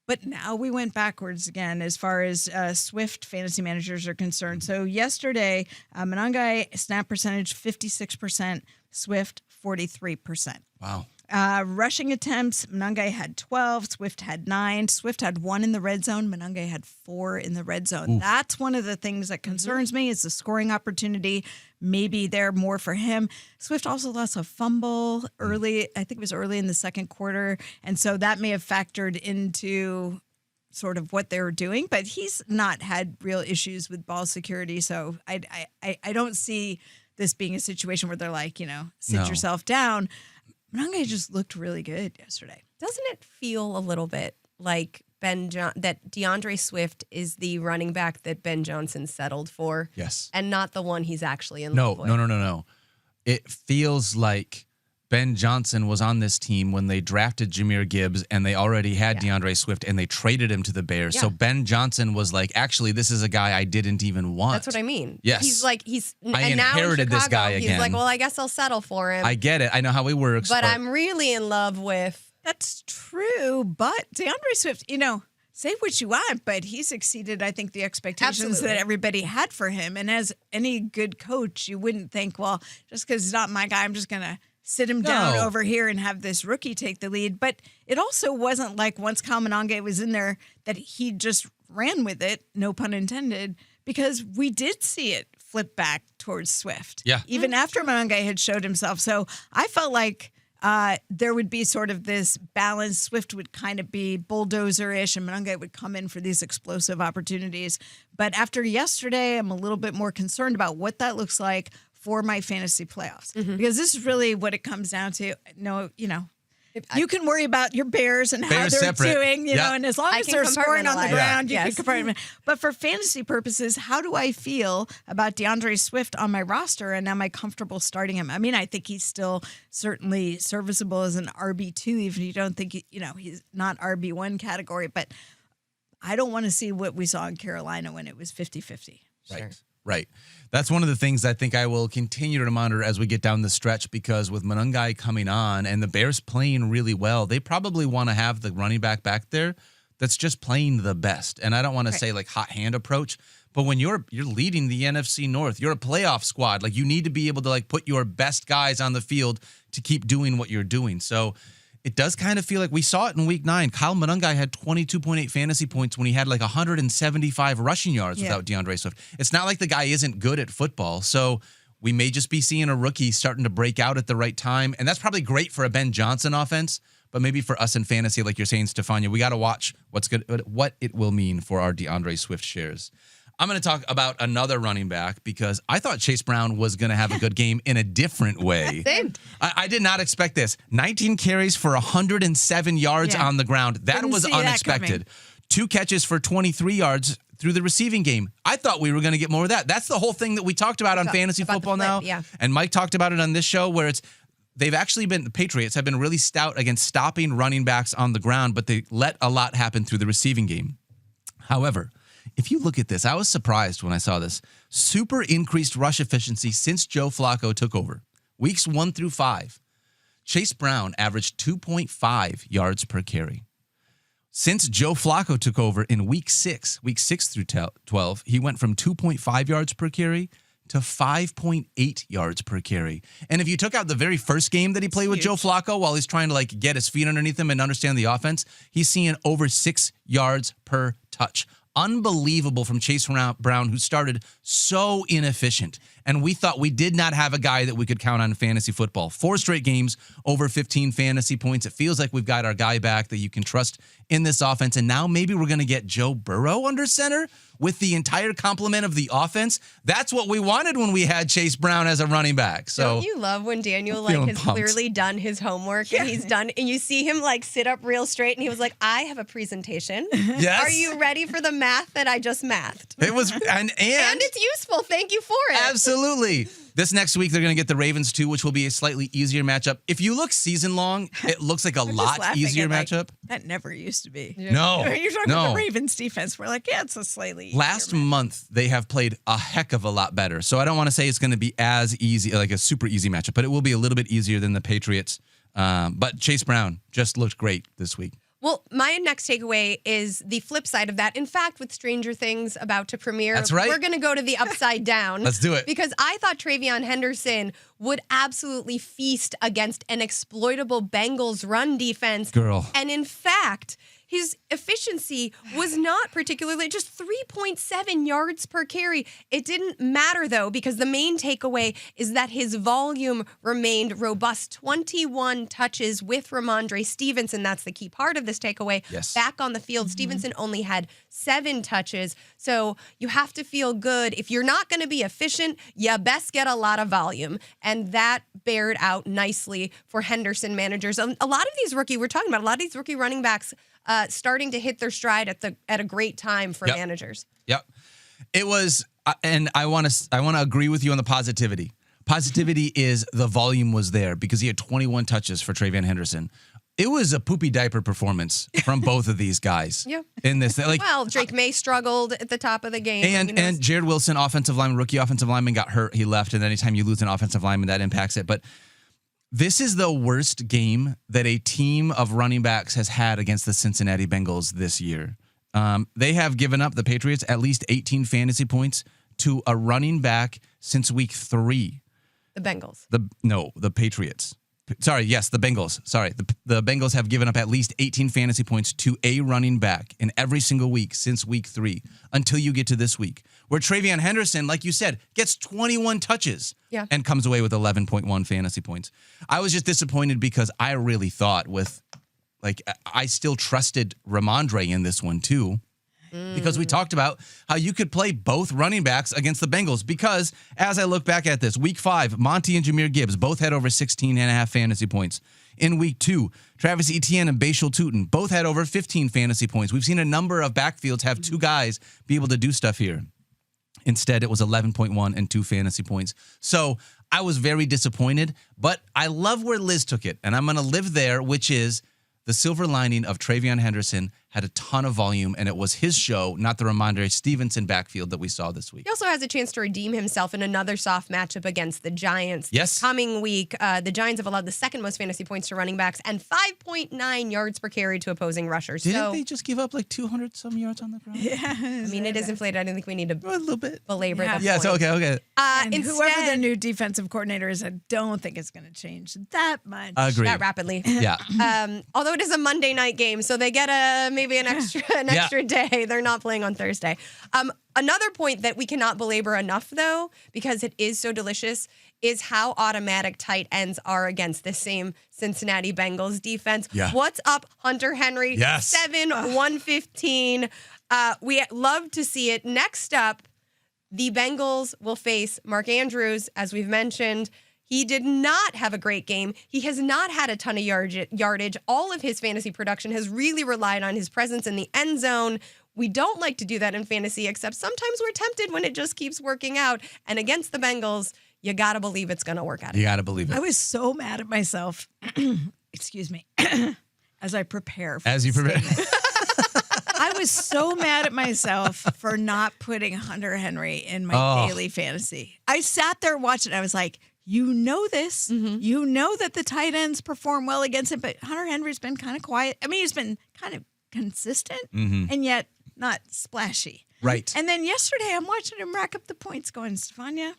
But now we went backwards again as far as Swift fantasy managers are concerned. So yesterday, Monangai snap percentage 56%, Swift 43%. Wow. Rushing attempts, Monangai had 12, Swift had 9. Swift had 1 in the red zone, Monangai had 4 in the red zone. Oof. That's one of the things that concerns me is the scoring opportunity. Maybe they're more for him. Swift also lost a fumble early, I think it was early in the second quarter, and so that may have factored into sort of what they were doing, but he's not had real issues with ball security, so I don't see this being a situation where they're like, sit No. yourself down. Monangai just looked really good yesterday. Doesn't it feel a little bit like that DeAndre Swift is the running back that Ben Johnson settled for? Yes. And not the one he's actually in No, love with? no. It feels like Ben Johnson was on this team when they drafted Jahmyr Gibbs and they already had DeAndre Swift and they traded him to the Bears. Yeah. So Ben Johnson was like, actually, this is a guy I didn't even want. That's what I mean. Yes. He's like, I and now in inherited this Chicago, guy He's again. like, well, I guess I'll settle for him. I get it. I know how he works. but I'm really in love with. That's true, but DeAndre Swift, say what you want, but he's exceeded, I think, the expectations Absolutely. that everybody had for him. And as any good coach, you wouldn't think, well, just because he's not my guy, I'm just going to sit him down No. over here and have this rookie take the lead. But it also wasn't like once Kyle Monangai was in there that he just ran with it, no pun intended, because we did see it flip back towards Swift. Yeah. Even after Monangai had showed himself. So I felt like there would be sort of this balance. Swift would kind of be bulldozer-ish, and Monangai would come in for these explosive opportunities. But after yesterday, I'm a little bit more concerned about what that looks like for my fantasy playoffs. Because this is really what it comes down to. No, you can worry about your Bears and how Bears they're separate. doing, Yeah. and as long I as can they're scoring on the compartmentalize. ground, you Yes. can compartment. But for fantasy purposes, how do I feel about DeAndre Swift on my roster, and am I comfortable starting him? I mean, I think he's still certainly serviceable as an RB2, even if you don't think, he's not RB1 category, but I don't want to see what we saw in Carolina when it was 50-50. Right. That's one of the things I think I will continue to monitor as we get down the stretch, because with Monangai coming on and the Bears playing really well, they probably want to have the running back there that's just playing the best. And I don't want to say like hot hand approach, but when you're leading the NFC North, you're a playoff squad. Like you need to be able to like put your best guys on the field to keep doing what you're doing. So it does kind of feel like we saw it in week 9. Kyle Monangai had 22.8 fantasy points when he had like 175 rushing yards without DeAndre Swift. It's not like the guy isn't good at football. So we may just be seeing a rookie starting to break out at the right time. And that's probably great for a Ben Johnson offense. But maybe for us in fantasy, like you're saying, Stephania, we got to watch what it will mean for our DeAndre Swift shares. I'm going to talk about another running back because I thought Chase Brown was going to have a good game in a different way. Same. I did not expect this. 19 carries for 107 yards on the ground. That was unexpected. 2 catches for 23 yards through the receiving game. I thought we were going to get more of that. That's the whole thing that we talked about on fantasy football now. Yeah. And Mike talked about it on this show where the Patriots have been really stout against stopping running backs on the ground, but they let a lot happen through the receiving game. However, if you look at this, I was surprised when I saw this. Super increased rush efficiency since Joe Flacco took over. Weeks 1 through 5. Chase Brown averaged 2.5 yards per carry. Since Joe Flacco took over in week 6 through 12, he went from 2.5 yards per carry to 5.8 yards per carry. And if you took out the very first game that he played with Joe Flacco while he's trying to get his feet underneath him and understand the offense, he's seeing over 6 yards per touch. Unbelievable from Chase Brown, who started so inefficient. And we thought we did not have a guy that we could count on in fantasy football. 4 straight games, over 15 fantasy points. It feels like we've got our guy back that you can trust in this offense. And now maybe we're going to get Joe Burrow under center with the entire complement of the offense. That's what we wanted when we had Chase Brown as a running back. So don't you love when Daniel has clearly done his homework and he's done, and you see him sit up real straight and he was like, I have a presentation. Yes. Are you ready for the math that I just mathed? It was, and it's useful. Thank you for it. Absolutely. This next week, they're going to get the Ravens, too, which will be a slightly easier matchup. If you look season long, it looks like a lot easier matchup. That never used to be. Yeah. No. You're talking about the Ravens defense. We're like, it's a slightly easier Last month, they have played a heck of a lot better. So I don't want to say it's going to be as easy, like a super easy matchup, but it will be a little bit easier than the Patriots. But Chase Brown just looked great this week. Well, my next takeaway is the flip side of that. In fact, with Stranger Things about to premiere, That's right. We're going to go to the upside down. Let's do it. Because I thought TreVeyon Henderson would absolutely feast against an exploitable Bengals run defense. Girl. And in fact, his efficiency was not particularly, just 3.7 yards per carry. It didn't matter, though, because the main takeaway is that his volume remained robust. 21 touches with Ramondre Stevenson. That's the key part of this takeaway. Yes. Back on the field, Stevenson only had 7 touches. So you have to feel good. If you're not going to be efficient, you best get a lot of volume. And that bared out nicely for Henderson managers. A lot of these rookie running backs starting to hit their stride at a great time for managers. Yep. It was, and I want to agree with you on the positivity. Positivity is the volume was there because he had 21 touches for TreVeyon Henderson. It was a poopy diaper performance from both of these guys. Yeah. In this, well, Drake May struggled at the top of the game. And Jared Wilson, rookie offensive lineman, got hurt. He left, and anytime you lose an offensive lineman, that impacts it. But this is the worst game that a team of running backs has had against the Cincinnati Bengals this year. They have given up, the Patriots, at least 18 fantasy points to a running back since week 3. The Bengals. The Patriots. Sorry, yes, the Bengals. Sorry, the Bengals have given up at least 18 fantasy points to a running back in every single week since week 3 until you get to this week, where TreVeyon Henderson, like you said, gets 21 touches and comes away with 11.1 fantasy points. I was just disappointed because I really thought I still trusted Ramondre in this one too. Because we talked about how you could play both running backs against the Bengals. Because as I look back at this, week 5, Monty and Jahmyr Gibbs both had over 16.5 fantasy points. In week 2, Travis Etienne and Bashal Tutin both had over 15 fantasy points. We've seen a number of backfields have 2 guys be able to do stuff here. Instead, it was 11.1 and 2 fantasy points. So I was very disappointed, but I love where Liz took it. And I'm going to live there, which is the silver lining of TreVeyon Henderson had a ton of volume, and it was his show, not the Ramondre Stevenson backfield that we saw this week. He also has a chance to redeem himself in another soft matchup against the Giants. Yes. Coming week, the Giants have allowed the second most fantasy points to running backs and 5.9 yards per carry to opposing rushers. Didn't they just give up 200-some yards on the ground? Yeah. I mean, it is inflated. I don't think we need to a little bit belabor that Yes, point. okay. And whoever the new defensive coordinator is, I don't think it's going to change that much. Agreed. That rapidly. Yeah. Although it is a Monday night game, so they get maybe an extra day. They're not playing on Thursday. Another point that we cannot belabor enough, though, because it is so delicious, is how automatic tight ends are against the same Cincinnati Bengals defense. Yeah. What's up, Hunter Henry? Yes. 7-115. We love to see it. Next up, The Bengals will face Mark Andrews, as we've mentioned. He did not have a great game. He has not had a ton of yardage. All of his fantasy production has really relied on his presence in the end zone. We don't like to do that in fantasy, except sometimes we're tempted when it just keeps working out. And against the Bengals, you got to believe it's going to work out. You got to believe it. I was so mad at myself. Excuse me. As I prepare for As you prepare. I was so mad at myself for not putting Hunter Henry in my daily fantasy. I sat there watching. I was like, you know this. Mm-hmm. You know that the tight ends perform well against him, but Hunter Henry's been kind of quiet. I mean, he's been kind of consistent and yet not splashy. Right. And then yesterday, I'm watching him rack up the points going, Stephania,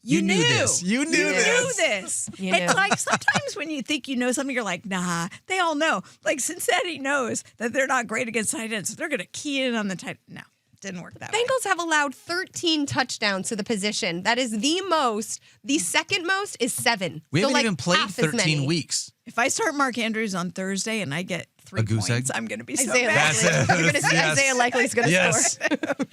You knew this. You knew this. You It's knew. like sometimes when you think you know something, you're like, nah, they all know. Like Cincinnati knows that they're not great against tight ends, so they're going to key in on the tight. No, didn't work that way. Bengals have allowed 13 touchdowns to the position. That is the most. The second most is 7. We So, haven't like, even played half as 13 many. weeks. If I start Mark Andrews on Thursday and I get 3 A goose points, egg? I'm going to be so Isaiah mad. That's it. Likely. You're going to see Yes. Isaiah Likely is going to Yes. score.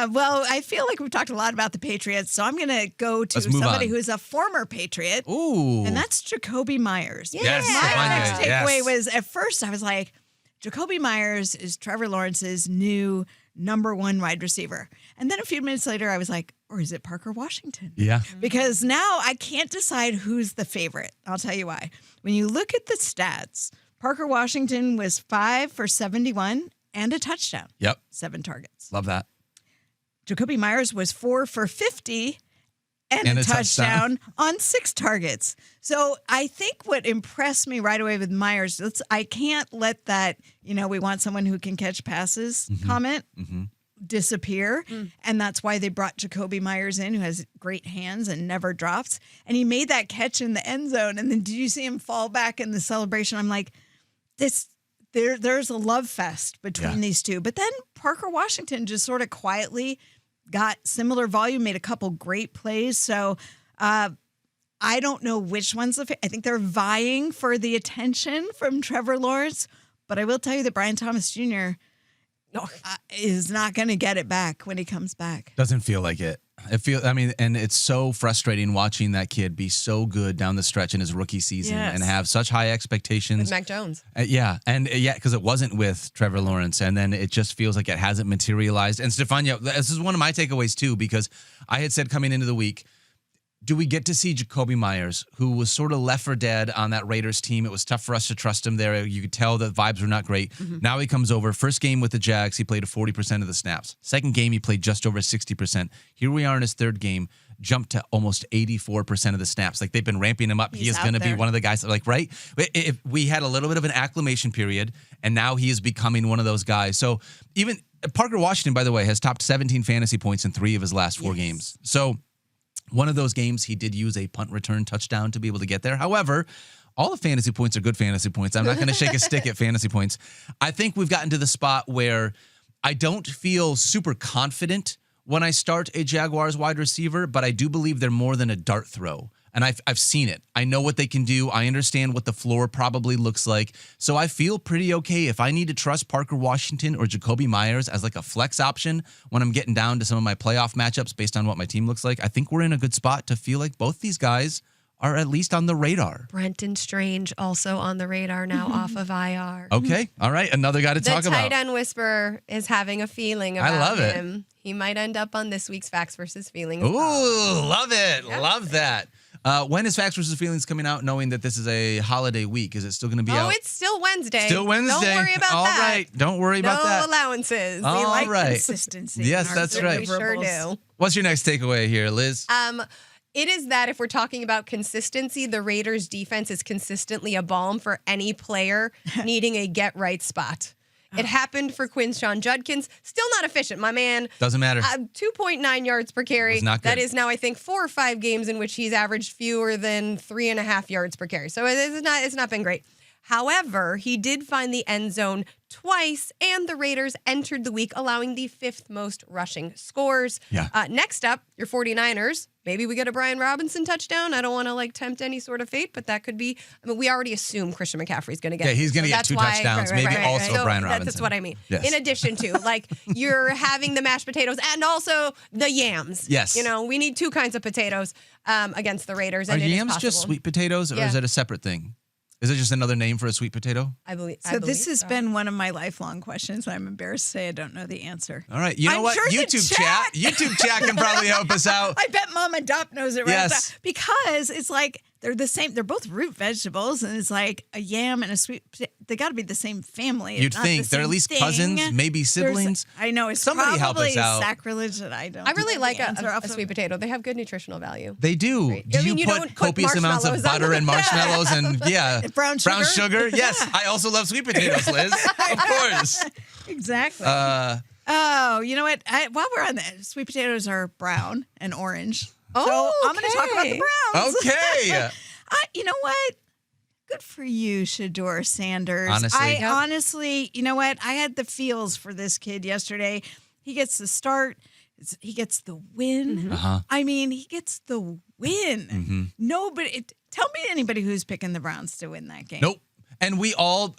Well, I feel like we've talked a lot about the Patriots, so I'm going to go to Let's move somebody on. who is a former Patriot, Ooh. and that's Jacoby Myers. Yes, My Stephania, next takeaway yes. was, at first I was like, Jacoby Myers is Trevor Lawrence's new number 1 wide receiver. And then a few minutes later, I was like, or is it Parker Washington? Yeah. Because now I can't decide who's the favorite. I'll tell you why. When you look at the stats, Parker Washington was 5 for 71 and a touchdown, Yep. 7 targets. Love that. Jacoby Myers was 4 for 50 and a touchdown on 6 targets. So I think what impressed me right away with Myers, I can't let that, we want someone who can catch passes comment disappear. And that's why they brought Jacoby Myers in, who has great hands and never drops. And he made that catch in the end zone. And then did you see him fall back in the celebration? I'm like, there's a love fest between these two. But then Parker Washington just sort of quietly got similar volume, made a couple great plays. So I don't know which one's I think they're vying for the attention from Trevor Lawrence. But I will tell you that Brian Thomas Jr. Is not going to get it back when he comes back. Doesn't feel like it. And it's so frustrating watching that kid be so good down the stretch in his rookie season and have such high expectations. With Mac Jones. Because it wasn't with Trevor Lawrence, and then it just feels like it hasn't materialized. And Stephania, this is one of my takeaways too, because I had said coming into the week, do we get to see Jacoby Myers, who was sort of left for dead on that Raiders team? It was tough for us to trust him there. You could tell the vibes were not great. Now he comes over. First game with the Jags, he played 40% of the snaps. Second game, he played just over 60%. Here we are in his third game, jumped to almost 84% of the snaps. Like, they've been ramping him up. He is going to be one of the guys, right? If we had a little bit of an acclimation period, and now he is becoming one of those guys. So even Parker Washington, by the way, has topped 17 fantasy points in 3 of his last 4 games. So one of those games, he did use a punt return touchdown to be able to get there. However, all the fantasy points are good fantasy points. I'm not going to shake a stick at fantasy points. I think we've gotten to the spot where I don't feel super confident when I start a Jaguars wide receiver, but I do believe they're more than a dart throw. And I've seen it. I know what they can do. I understand what the floor probably looks like. So I feel pretty okay if I need to trust Parker Washington or Jacoby Myers as like a flex option when I'm getting down to some of my playoff matchups based on what my team looks like. I think we're in a good spot to feel like both these guys are at least on the radar. Brenton Strange also on the radar now off of IR. Okay. All right. Another guy to talk The about. tight end whisperer is having a feeling about love it. him. He might end up on this week's Facts versus Feelings. Ooh, love it. Yep. Love that. When is Facts versus Feelings coming out, knowing that this is a holiday week? Is it still going to be out? Oh, it's still Wednesday. Still Wednesday. Don't worry about All that. right. Don't worry about that. No allowances. All We like right. consistency. Yes, in our that's right. We sure deliverables. do. What's your next takeaway here, Liz? It is that if we're talking about consistency, the Raiders defense is consistently a balm for any player needing a get-right spot. It happened for Quinshawn Judkins. Still not efficient, my man. Doesn't matter. 2.9 yards per carry. Was not good. That is now, I think, 4 or 5 games in which he's averaged fewer than 3.5 yards per carry. So it's not been great. However, he did find the end zone twice, and the Raiders entered the week allowing the 5th most rushing scores. Yeah. Next up, your 49ers. Maybe we get a Brian Robinson touchdown. I don't want to tempt any sort of fate, but that could be. I mean, we already assume Christian McCaffrey's going to get. Yeah, he's going to get 2 touchdowns. Maybe also So Brian Robinson. That's what I mean. Yes. In addition to, you're having the mashed potatoes and also the yams. Yes. We need 2 kinds of potatoes against the Raiders. Are And yams just sweet potatoes, or is it a separate thing? Is it just another name for a sweet potato? I believe. This has been one of my lifelong questions. I'm embarrassed to say I don't know the answer. All right. You know what? Sure YouTube chat can probably help us out. I bet Mama Dopp knows it right Yes. now. Because it's they're the same. They're both root vegetables, and it's like a yam and a sweet potato. They got to be the same family. You'd think they're at least cousins, maybe siblings. I know it's Somebody help us probably out. sacrilege that I don't. I really know like the answer a off of- sweet potato. They have good nutritional value. They do. Right. Do I mean, you you put don't put copious amounts of marshmallows on butter them. and marshmallows and Brown brown sugar? sugar? Yes. I also love sweet potatoes, Liz. Of course. Exactly. Uh, you know what? While we're on that, sweet potatoes are brown and orange. Oh, so I'm going to talk about the Browns. Okay. You know what? Good for you, Shedeur Sanders. Honestly. Honestly, you know what? I had the feels for this kid yesterday. He gets the start. He gets the win. Uh-huh. I mean, he gets the win. Mm-hmm. Nobody. Tell me anybody who's picking the Browns to win that game. Nope. And we all,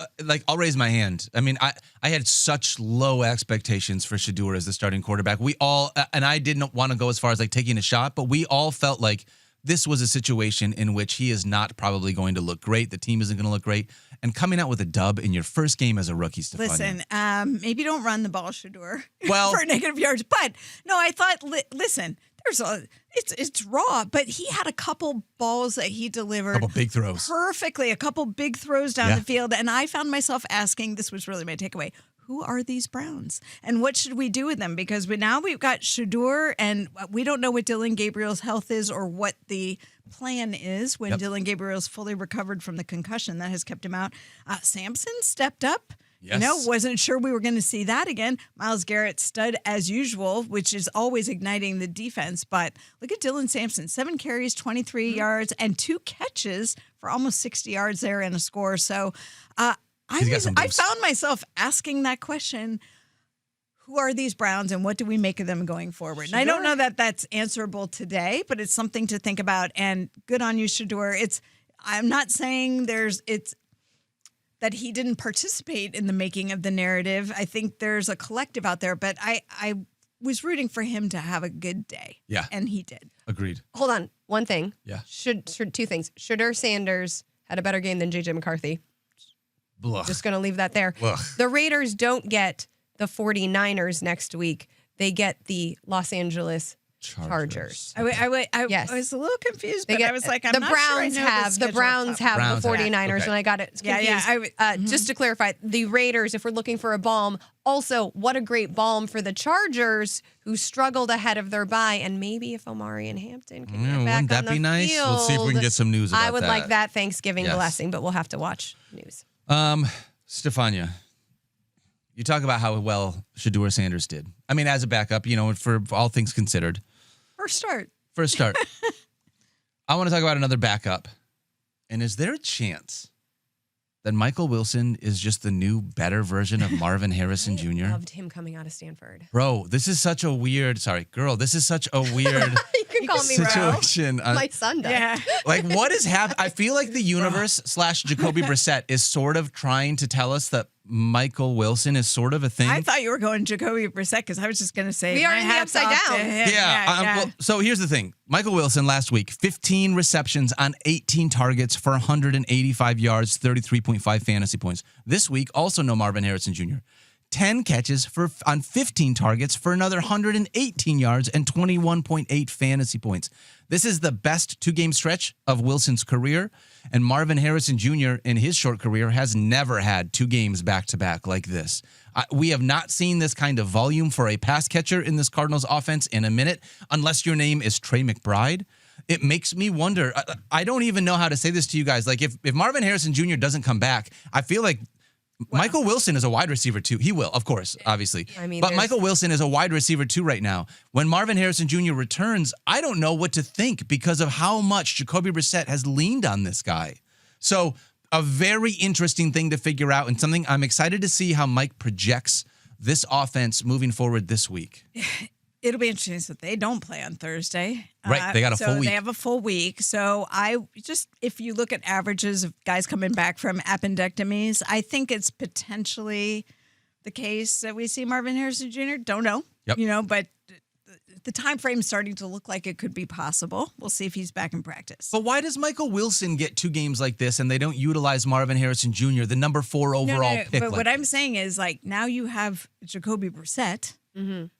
I'll raise my hand. I mean, I had such low expectations for Shedeur as the starting quarterback. We all, and I didn't want to go as far as taking a shot, but we all felt like this was a situation in which he is not probably going to look great. The team isn't going to look great. And coming out with a dub in your first game as a rookie, Stephania. Listen, maybe don't run the ball, Shedeur, Well- for negative yards. But no, I thought, listen, it's raw, but he had a couple balls that he delivered. A couple big throws. Perfectly, a couple big throws down Yeah. the field. And I found myself asking, this was really my takeaway, who are these Browns? And what should we do with them? Because now we've got Shedeur, and we don't know what Dylan Gabriel's health is or what the plan is when Dylan Gabriel's fully recovered from the concussion that has kept him out. Sampson stepped up. Yes. Wasn't sure we were going to see that again. Myles Garrett stud as usual, which is always igniting the defense. But look at Dylan Sampson, 7 carries, 23 yards, and 2 catches for almost 60 yards there and a score. So I found myself asking that question, who are these Browns and what do we make of them going forward? And I don't know that that's answerable today, but it's something to think about. And good on you, Shedeur. I'm not saying that he didn't participate in the making of the narrative. I think there's a collective out there, but I was rooting for him to have a good day. Yeah. And he did. Agreed. Hold on. One thing. Yeah. 2 things. Shedeur Sanders had a better game than J.J. McCarthy. Blah. Just going to leave that there. Ugh. The Raiders don't get the 49ers next week. They get the Los Angeles Chargers. I Yes. was a little confused, They but get, I was like, I'm the not Browns sure I know have the Browns have Browns the have. 49ers, Okay. and I got it confused. Yeah. Just to clarify, the Raiders, if we're looking for a balm, also what a great balm for the Chargers, who struggled ahead of their bye, and maybe if Omari and Hampton can get back wouldn't that on the be nice? field, We'll see if we can get some news about I would that. like that Thanksgiving Yes. blessing, but we'll have to watch news. Stephania, you talk about how well Shedeur Sanders did. I mean, as a backup, for all things considered. First start. For a start, I want to talk about another backup. And is there a chance that Michael Wilson is just the new, better version of Marvin Harrison Jr.? Loved him coming out of Stanford. Bro, this is such a weird, this is such a weird You can call me bro. situation. My son does. Yeah. What is happening? I feel like the universe / Jacoby Brissett is sort of trying to tell us that Michael Wilson is sort of a thing. I thought you were going Jacoby Brissett because I was just going to say We are my in the hat's upside off to down. him. Well, so here's the thing. Michael Wilson last week, 15 receptions on 18 targets for 185 yards, 33.5 fantasy points. This week, also no Marvin Harrison Jr. 10 catches on 15 targets for another 118 yards and 21.8 fantasy points. This is the best 2-game stretch of Wilson's career, and Marvin Harrison Jr. in his short career has never had 2 games back-to-back like this. We have not seen this kind of volume for a pass catcher in this Cardinals offense in a minute, unless your name is Trey McBride. It makes me wonder. I don't even know how to say this to you guys. If Marvin Harrison Jr. doesn't come back, I feel like Michael Wilson is a wide receiver too. He will, of course, obviously. But Michael Wilson is a wide receiver too right now. When Marvin Harrison Jr. returns, I don't know what to think because of how much Jacoby Brissett has leaned on this guy. So a very interesting thing to figure out and something I'm excited to see how Mike projects this offense moving forward this week. It'll be interesting that they don't play on Thursday. Right, they got a full week. They have a full week. So if you look at averages of guys coming back from appendectomies, I think it's potentially the case that we see Marvin Harrison Jr. Don't know, but the time frame is starting to look like it could be possible. We'll see if he's back in practice. But why does Michael Wilson get 2 games like this and they don't utilize Marvin Harrison Jr., the number 4 overall pick? But what I'm saying is, now you have Jacoby Brissett,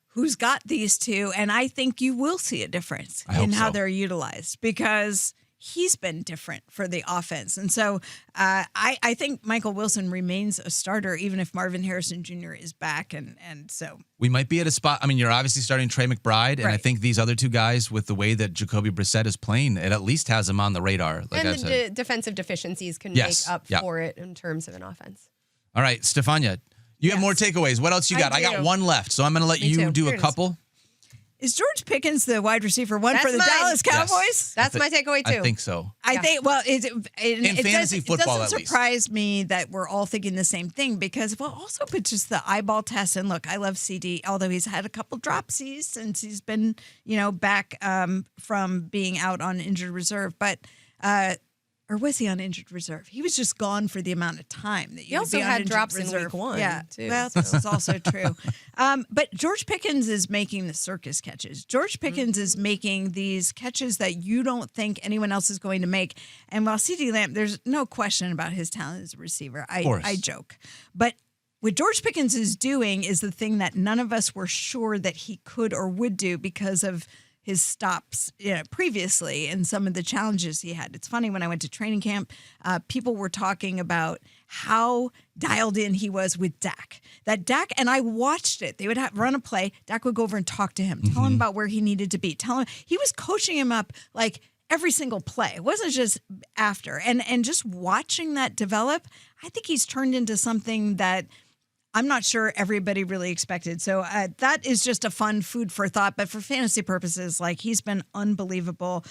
who's got these 2, and I think you will see a difference in how they're utilized because he's been different for the offense. And so I think Michael Wilson remains a starter even if Marvin Harrison Jr. is back. And so we might be at a spot. I mean, you're obviously starting Trey McBride, and I think these other 2 guys, with the way that Jacoby Brissett is playing, it at least has him on the radar. Like and the defensive deficiencies can make up for it in terms of an offense. All right, Stephania, you have more takeaways. What else you got? I got one left, so I'm going to let you do a couple. Is George Pickens the wide receiver one for the Dallas Cowboys? Yes. That's my takeaway, too. I think so. I think, well, in fantasy football, it doesn't surprise me that we're all thinking the same thing because, also but just the eyeball test. And look, I love CD, although he's had a couple dropsies since he's been, back from being out on injured reserve. But, or was he on injured reserve? He was just gone for the amount of time that you also had drops in week 1. Yeah, too. Well, this is also true. But George Pickens is making the circus catches. George Pickens is making these catches that you don't think anyone else is going to make. And while CeeDee Lamb, there's no question about his talent as a receiver. I joke. But what George Pickens is doing is the thing that none of us were sure that he could or would do because of his stops previously and some of the challenges he had. It's funny, when I went to training camp, people were talking about how dialed in he was with Dak. That Dak, and I watched it. They would run a play. Dak would go over and talk to him, tell him about where he needed to be. Tell him he was coaching him up like every single play. It wasn't just after. And just watching that develop, I think he's turned into something that I'm not sure everybody really expected. So that is just a fun food for thought. But for fantasy purposes, he's been unbelievable.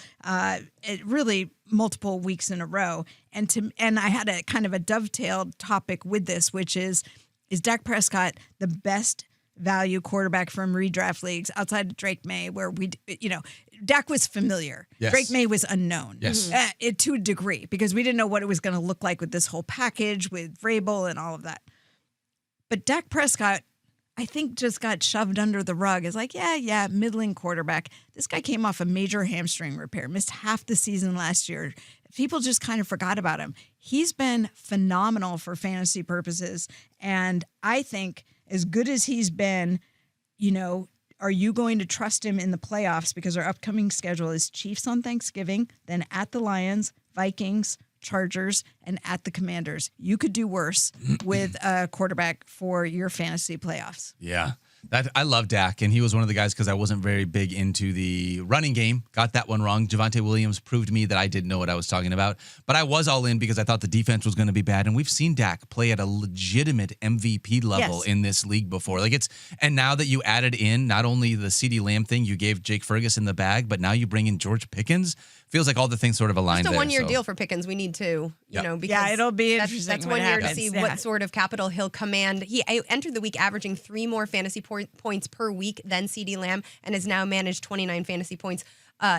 Really multiple weeks in a row. And I had a kind of a dovetailed topic with this, which is Dak Prescott the best value quarterback from redraft leagues outside of Drake May, where Dak was familiar. Yes. Drake May was unknown. Yes. To a degree, because we didn't know what it was going to look like with this whole package with Vrabel and all of that. But Dak Prescott, I think, just got shoved under the rug as middling quarterback. This guy came off a major hamstring repair, missed half the season last year. People just kind of forgot about him. He's been phenomenal for fantasy purposes. And I think as good as he's been, are you going to trust him in the playoffs? Because our upcoming schedule is Chiefs on Thanksgiving, then at the Lions, Vikings, Chargers, and at the Commanders. You could do worse with a quarterback for your fantasy playoffs. Yeah. I love Dak, and he was one of the guys because I wasn't very big into the running game. Got that one wrong. Javonte Williams proved to me that I didn't know what I was talking about. But I was all in because I thought the defense was going to be bad. And we've seen Dak play at a legitimate MVP level in this league before. And now that you added in not only the CeeDee Lamb thing, you gave Jake Ferguson the bag, but now you bring in George Pickens. Feels like all the things sort of aligned there. It's a one-year deal for Pickens. We need to, because it'll be interesting. That's 1 year to see what sort of capital he'll command. He entered the week averaging 3 more fantasy points per week than CeeDee Lamb, and has now managed 29 fantasy points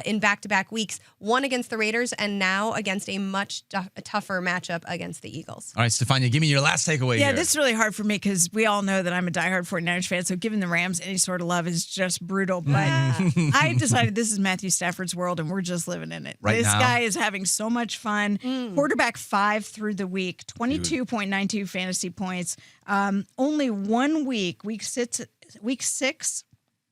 in back-to-back weeks, one against the Raiders and now against a much tougher matchup against the Eagles. All right, Stephania, give me your last takeaway here. Yeah, this is really hard for me because we all know that I'm a diehard 49ers fan, so giving the Rams any sort of love is just brutal. But I decided this is Matthew Stafford's world, and we're just living in it. This guy is having so much fun. Quarterback 5 through the week, 22.92 fantasy points. Only 1 week, week 6,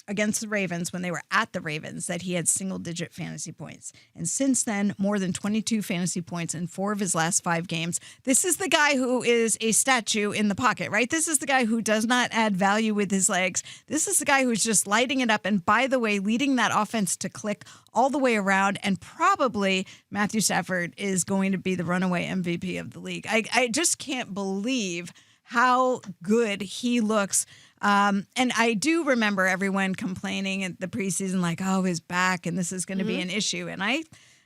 against the Ravens, when they were at the Ravens, that he had single-digit fantasy points. And since then, more than 22 fantasy points in 4 of his last 5 games. This is the guy who is a statue in the pocket, right? This is the guy who does not add value with his legs. This is the guy who's just lighting it up. And by the way, leading that offense to click all the way around. And probably Matthew Stafford is going to be the runaway MVP of the league. I just can't believe how good he looks. And I do remember everyone complaining at the preseason, his back, and this is going to be an issue. And I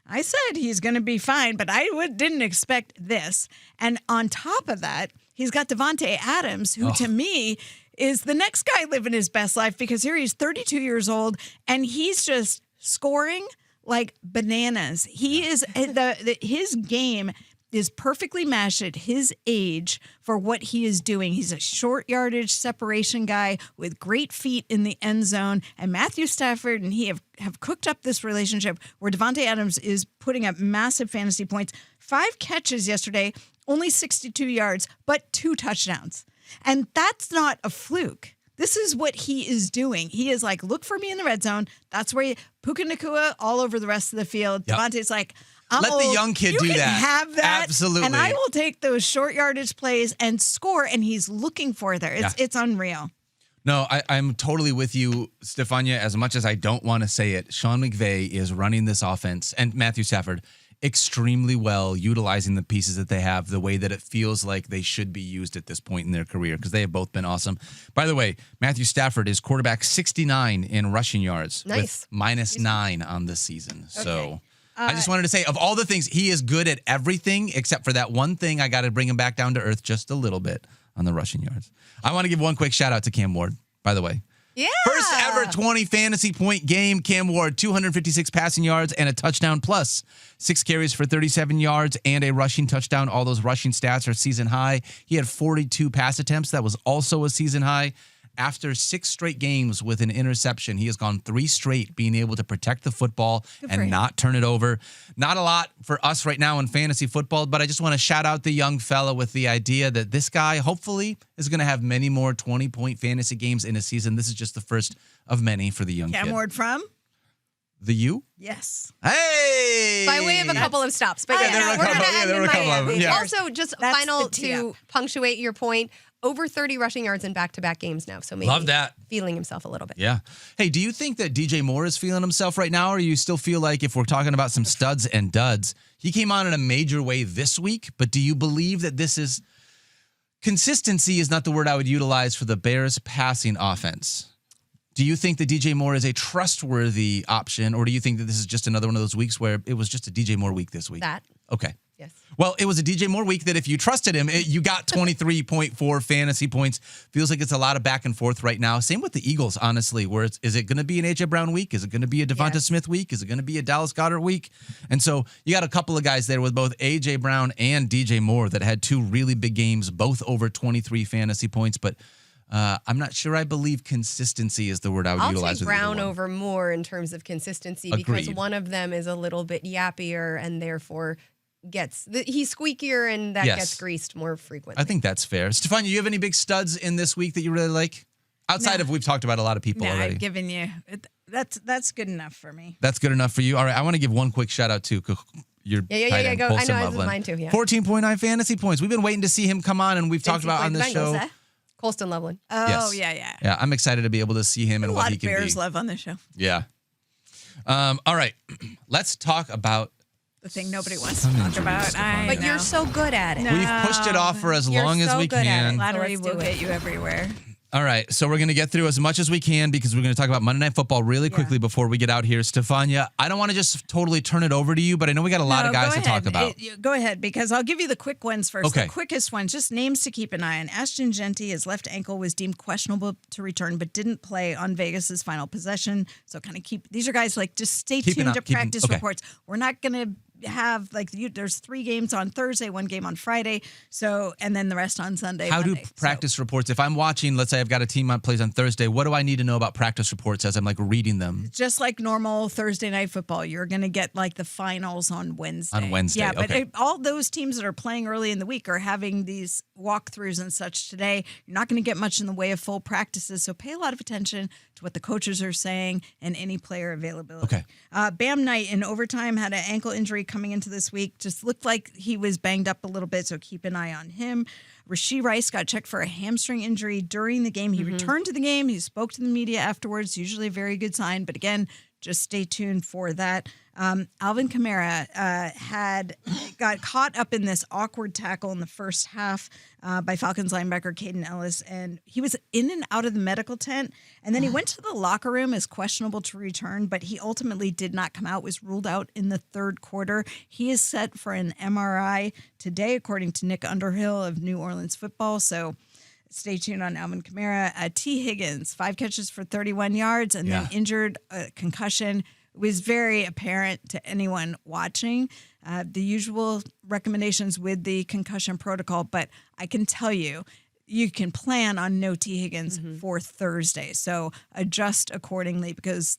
I said he's going to be fine, but I didn't expect this. And on top of that, he's got Davante Adams, who to me is the next guy living his best life, because here he's 32 years old and he's just scoring like bananas. He is his game is perfectly matched at his age for what he is doing. He's a short yardage separation guy with great feet in the end zone. And Matthew Stafford and he have cooked up this relationship where Davante Adams is putting up massive fantasy points. 5 catches yesterday, only 62 yards, but 2 touchdowns. And that's not a fluke. This is what he is doing. He is like, look for me in the red zone. That's where Puka Nacua all over the rest of the field. Yep. Davante's like, let the young kid do that. You can have that. Absolutely. And I will take those short yardage plays and score, and he's looking for there. It's unreal. No, I'm totally with you, Stephania. As much as I don't want to say it, Sean McVay is running this offense, and Matthew Stafford, extremely well, utilizing the pieces that they have the way that it feels like they should be used at this point in their career, because they have both been awesome. By the way, Matthew Stafford is quarterback 69 in rushing yards with -9 on the season. Okay. So I just wanted to say, of all the things, he is good at everything except for that one thing. I got to bring him back down to earth just a little bit on the rushing yards. I want to give one quick shout out to Cam Ward, by the way. Yeah. First ever 20 fantasy point game. Cam Ward, 256 passing yards and a touchdown, plus 6 carries for 37 yards and a rushing touchdown. All those rushing stats are season high. He had 42 pass attempts. That was also a season high. After 6 straight games with an interception, he has gone 3 straight being able to protect the football and not turn it over. Not a lot for us right now in fantasy football, but I just want to shout out the young fella with the idea that this guy hopefully is going to have many more 20-point fantasy games in a season. This is just the first of many for the young kid. Cam Ward from? The U? Yes. Hey! By way of a couple of stops. But there were a couple of them. Yeah. Also, just final to punctuate your point, over 30 rushing yards in back-to-back games now. So maybe love that. Feeling himself a little bit. Yeah. Hey, do you think that DJ Moore is feeling himself right now, or you still feel like, if we're talking about some studs and duds, he came on in a major way this week, but do you believe that this is consistency is not the word I would utilize for the Bears passing offense? Do you think that DJ Moore is a trustworthy option, or do you think that this is just another one of those weeks where it was just a DJ Moore week this week? That. Okay. Yes. Well, it was a DJ Moore week that if you trusted him, you got 23.4 fantasy points. Feels like it's a lot of back and forth right now. Same with the Eagles, honestly, where is it going to be an A.J. Brown week? Is it going to be a Devonta Smith week? Is it going to be a Dallas Goedert week? And so you got a couple of guys there with both A.J. Brown and DJ Moore that had 2 really big games, both over 23 fantasy points. But I'm not sure I believe consistency is the word I would utilize. I'll take Brown over Moore in terms of consistency. Because one of them is a little bit yappier and therefore he's squeakier and that gets greased more frequently. I think that's fair. Stephania, you have any big studs in this week that you really like? Outside of, we've talked about a lot of people already. I've given you. That's good enough for me. That's good enough for you. All right, I want to give one quick shout out to your Go. I know, I was mine too. Yeah. 14.9 fantasy points. We've been waiting to see him come on, and we've talked about on this show. Colston Loveland. Oh, yes. yeah. Yeah, I'm excited to be able to see him and what he can be. A lot of Bears love on this show. Yeah. All right, let's talk about the thing nobody wants to talk about. But you're so good at it. No. We've pushed it off for as long as we can. Flattery will get you everywhere. All right, so we're going to get through as much as we can because we're going to talk about Monday Night Football really quickly before we get out here. Stephania, I don't want to just totally turn it over to you, but I know we got a lot of guys to talk about. Go ahead, because I'll give you the quick ones first. Okay. The quickest ones, just names to keep an eye on. Ashton Genty, his left ankle was deemed questionable to return, but didn't play on Vegas's final possession. So kind of these are guys like, just stay tuned to practice reports. We're not going to have there's 3 games on Thursday, 1 game on Friday, and then the rest on Sunday. How do practice reports? If I'm watching, let's say I've got a team that plays on Thursday, what do I need to know about practice reports as I'm like reading them? Just like normal Thursday night football, you're going to get like the finals on Wednesday. On Wednesday, yeah. Okay. But all those teams that are playing early in the week are having these walkthroughs and such today. You're not going to get much in the way of full practices, so pay a lot of attention to what the coaches are saying and any player availability. Okay. Bam Knight in overtime had an ankle injury coming into this week. Just looked like he was banged up a little bit, so keep an eye on him. Rashee Rice got checked for a hamstring injury during the game. He returned to the game. He spoke to the media afterwards, usually a very good sign. But again, just stay tuned for that. Alvin Kamara got caught up in this awkward tackle in the first half by Falcons linebacker Caden Ellis, and he was in and out of the medical tent, and then he went to the locker room as questionable to return, but he ultimately did not come out, was ruled out in the third quarter. He is set for an MRI today, according to Nick Underhill of New Orleans Football, so stay tuned on Alvin Kamara. T. Higgins, 5 catches for 31 yards, and then injured, concussion. It was very apparent to anyone watching. The usual recommendations with the concussion protocol, but I can tell you, you can plan on no T. Higgins for Thursday. So adjust accordingly because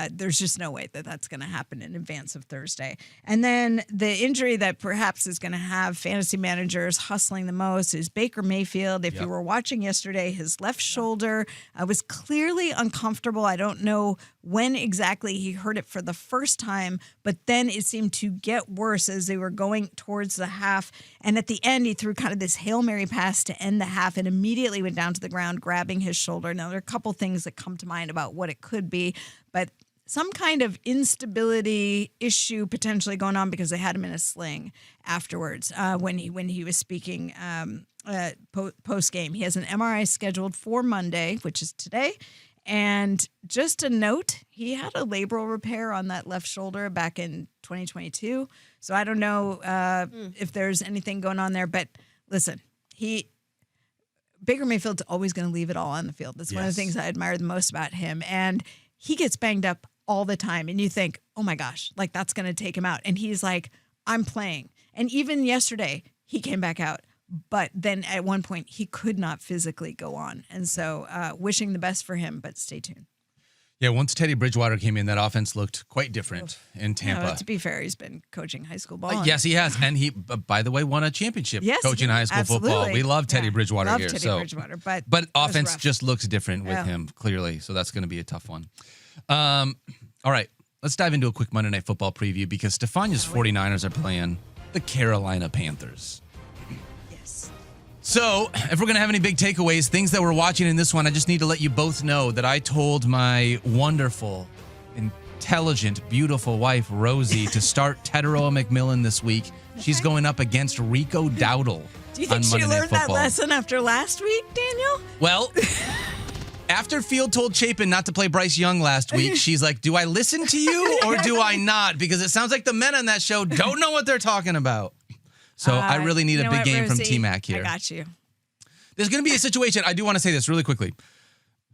there's just no way that that's going to happen in advance of Thursday. And then the injury that perhaps is going to have fantasy managers hustling the most is Baker Mayfield. If you were watching yesterday, his left shoulder was clearly uncomfortable. I don't know when exactly he heard it for the first time, but then it seemed to get worse as they were going towards the half. And at the end, he threw kind of this Hail Mary pass to end the half and immediately went down to the ground, grabbing his shoulder. Now, there are a couple things that come to mind about what it could be, but some kind of instability issue potentially going on because they had him in a sling afterwards when he was speaking post game. He has an MRI scheduled for Monday, which is today. And just a note, he had a labral repair on that left shoulder back in 2022. So I don't know if there's anything going on there. But listen, Baker Mayfield's always going to leave it all on the field. That's one of the things I admire the most about him. And he gets banged up all the time. And you think, oh my gosh, like that's going to take him out. And he's like, I'm playing. And even yesterday, he came back out. But then at one point, he could not physically go on. And so wishing the best for him, but stay tuned. Yeah, once Teddy Bridgewater came in, that offense looked quite different in Tampa. No, to be fair, he's been coaching high school ball. Yes, he has. And he, by the way, won a championship coaching high school football. We love Teddy Bridgewater here. Bridgewater, but offense just looks different with him, clearly. So that's going to be a tough one. All right, let's dive into a quick Monday Night Football preview because Stephania's 49ers are playing the Carolina Panthers. So, if we're going to have any big takeaways, things that we're watching in this one, I just need to let you both know that I told my wonderful, intelligent, beautiful wife, Rosie, to start Teteroa McMillan this week. She's going up against Rico Dowdle. Do you think she learned that lesson after last week, Daniel? Well, after Field told Chapin not to play Bryce Young last week, she's like, do I listen to you or do I not? Because it sounds like the men on that show don't know what they're talking about. So I really need a big game from T-Mac here. I got you. There's going to be a situation. I do want to say this really quickly.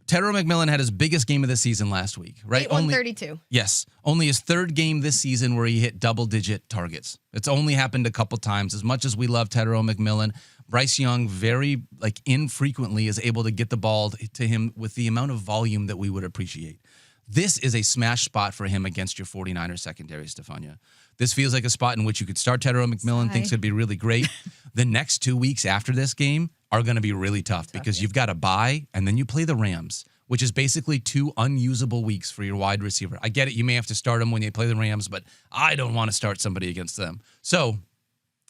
Teteroa McMillan had his biggest game of the season last week, right? 132. Yes. Only his third game this season where he hit double-digit targets. It's only happened a couple times. As much as we love Teteroa McMillan, Bryce Young very infrequently is able to get the ball to him with the amount of volume that we would appreciate. This is a smash spot for him against your 49ers secondary, Stephania. This feels like a spot in which you could start Teteroa McMillan, thinks it'd be really great. The next 2 weeks after this game are going to be really tough because you've got a bye and then you play the Rams, which is basically 2 unusable weeks for your wide receiver. I get it. You may have to start them when you play the Rams, but I don't want to start somebody against them. So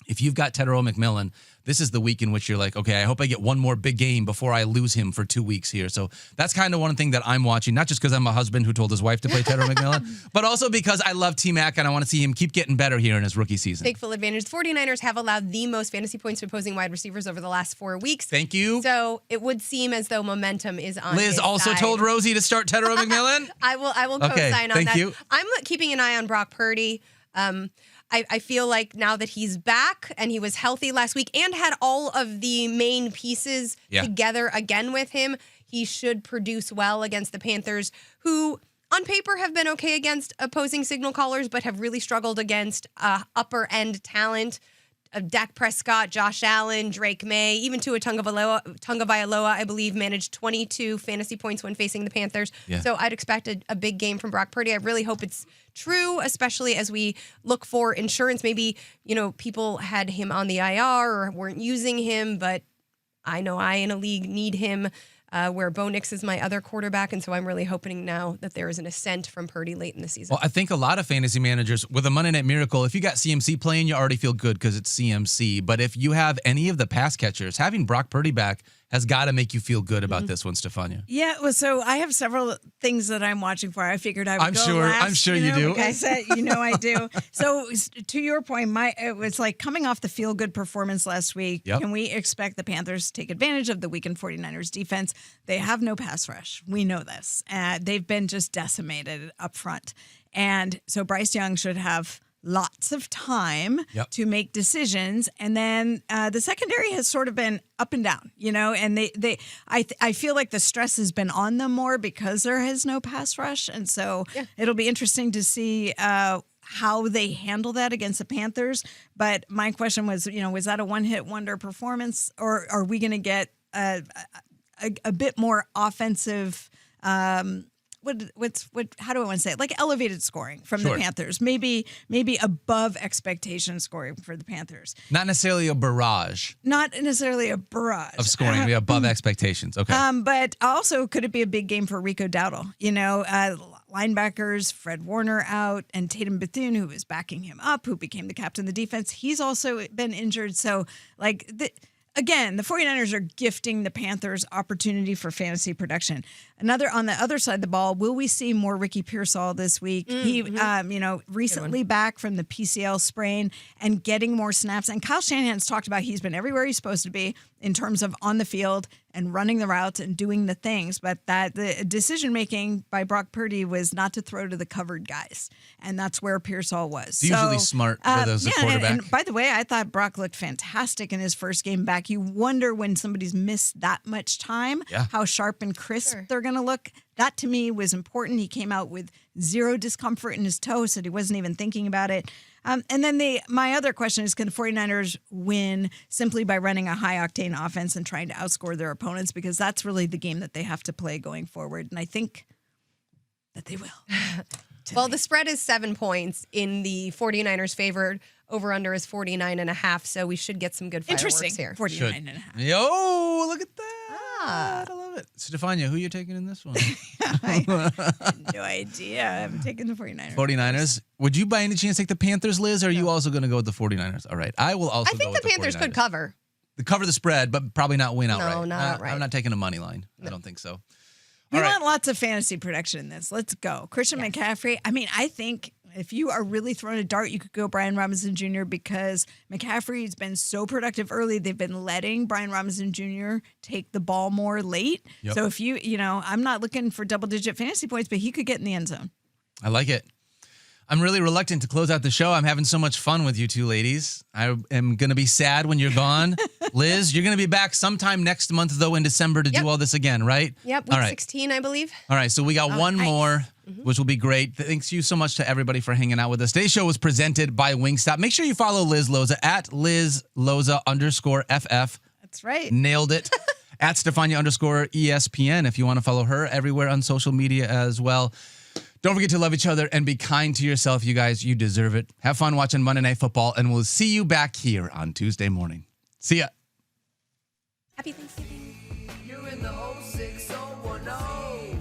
if you've got Teteroa McMillan, this is the week in which you're like, okay, I hope I get one more big game before I lose him for 2 weeks here. So that's kind of one thing that I'm watching, not just because I'm a husband who told his wife to play Teteroa McMillan, but also because I love T-Mac and I want to see him keep getting better here in his rookie season. Take full advantage. The 49ers have allowed the most fantasy points to opposing wide receivers over the last 4 weeks. Thank you. So it would seem as though momentum is on Liz his also side. told Rosie to start Teteroa McMillan? I will co-sign on that. Thank you. I'm keeping an eye on Brock Purdy. I feel like now that he's back and he was healthy last week and had all of the main pieces together again with him, he should produce well against the Panthers, who on paper have been okay against opposing signal callers, but have really struggled against upper-end talent. Dak Prescott, Josh Allen, Drake May, even Tua Tagovailoa, I believe, managed 22 fantasy points when facing the Panthers. Yeah. So I'd expect a big game from Brock Purdy. I really hope it's true, especially as we look for insurance. Maybe, people had him on the IR or weren't using him, but I know I, in a league, need him where Bo Nix is my other quarterback, and so I'm really hoping now that there is an ascent from Purdy late in the season. Well, I think a lot of fantasy managers, with a Monday Night Miracle, if you got CMC playing, you already feel good because it's CMC. But if you have any of the pass catchers, having Brock Purdy back has got to make you feel good about this one, Stephania. Yeah, well, so I have several things that I'm watching for. I figured I would go last. I'm sure you do. Because, I do. So to your point, it was like coming off the feel-good performance last week. Yep. Can we expect the Panthers to take advantage of the weakened 49ers defense? They have no pass rush. We know this. They've been just decimated up front. And so Bryce Young should have lots of time to make decisions, and then the secondary has sort of been up and down, and I feel like the stress has been on them more because there is no pass rush, and so it'll be interesting to see how they handle that against the Panthers. But my question was, was that a one-hit wonder performance, or are we going to get a bit more offensive? How do I want to say it? Like elevated scoring from the Panthers, maybe above expectation scoring for the Panthers. Not necessarily a barrage. Not necessarily a barrage of scoring, maybe above expectations. Okay. But also, could it be a big game for Rico Dowdle? Linebackers, Fred Warner out, and Tatum Bethune, who was backing him up, who became the captain of the defense. He's also been injured. So, again, the 49ers are gifting the Panthers opportunity for fantasy production. On the other side of the ball, will we see more Ricky Pearsall this week? He, recently back from the PCL sprain and getting more snaps. And Kyle Shanahan's talked about he's been everywhere he's supposed to be in terms of on the field and running the routes and doing the things. But that the decision-making by Brock Purdy was not to throw to the covered guys. And that's where Pearsall was. It's usually smart for those quarterback. And by the way, I thought Brock looked fantastic in his first game back. You wonder when somebody's missed that much time, how sharp and crisp they're going to look. That to me was important. He came out with zero discomfort in his toe, said he wasn't even thinking about it. And then my other question is, can the 49ers win simply by running a high-octane offense and trying to outscore their opponents? Because that's really the game that they have to play going forward. And I think that they will. Well, the spread is 7 points in the 49ers favored. Over-under is 49.5, so we should get some good fireworks here. 49.5. Yo, look at that. I love it. Stephania, who are you taking in this one? I have no idea. I'm taking the 49ers. 49ers. Would you by any chance take the Panthers, Liz, or are you also going to go with the 49ers? All right. I will also go with the 49ers. I think the Panthers could cover. Cover the spread, but probably not win outright. No, not outright. I'm not taking a money line. No. I don't think so. We want lots of fantasy production in this. Let's go. Christian McCaffrey. I mean, I think if you are really throwing a dart, you could go Brian Robinson Jr. because McCaffrey's been so productive early. They've been letting Brian Robinson Jr. take the ball more late. Yep. So if I'm not looking for double-digit fantasy points, but he could get in the end zone. I like it. I'm really reluctant to close out the show. I'm having so much fun with you two ladies. I am going to be sad when you're gone. Liz, you're going to be back sometime next month, though, in December to do all this again, right? Yep, week 16, I believe. All right, so we got one more, which will be great. Thanks you so much to everybody for hanging out with us. Today's show was presented by Wingstop. Make sure you follow Liz Loza at Liz Loza _FF. That's right. Nailed it. At Stephania _ESPN if you want to follow her everywhere on social media as well. Don't forget to love each other and be kind to yourself, you guys. You deserve it. Have fun watching Monday Night Football, and we'll see you back here on Tuesday morning. See ya. Happy Thanksgiving. You're in the 06010.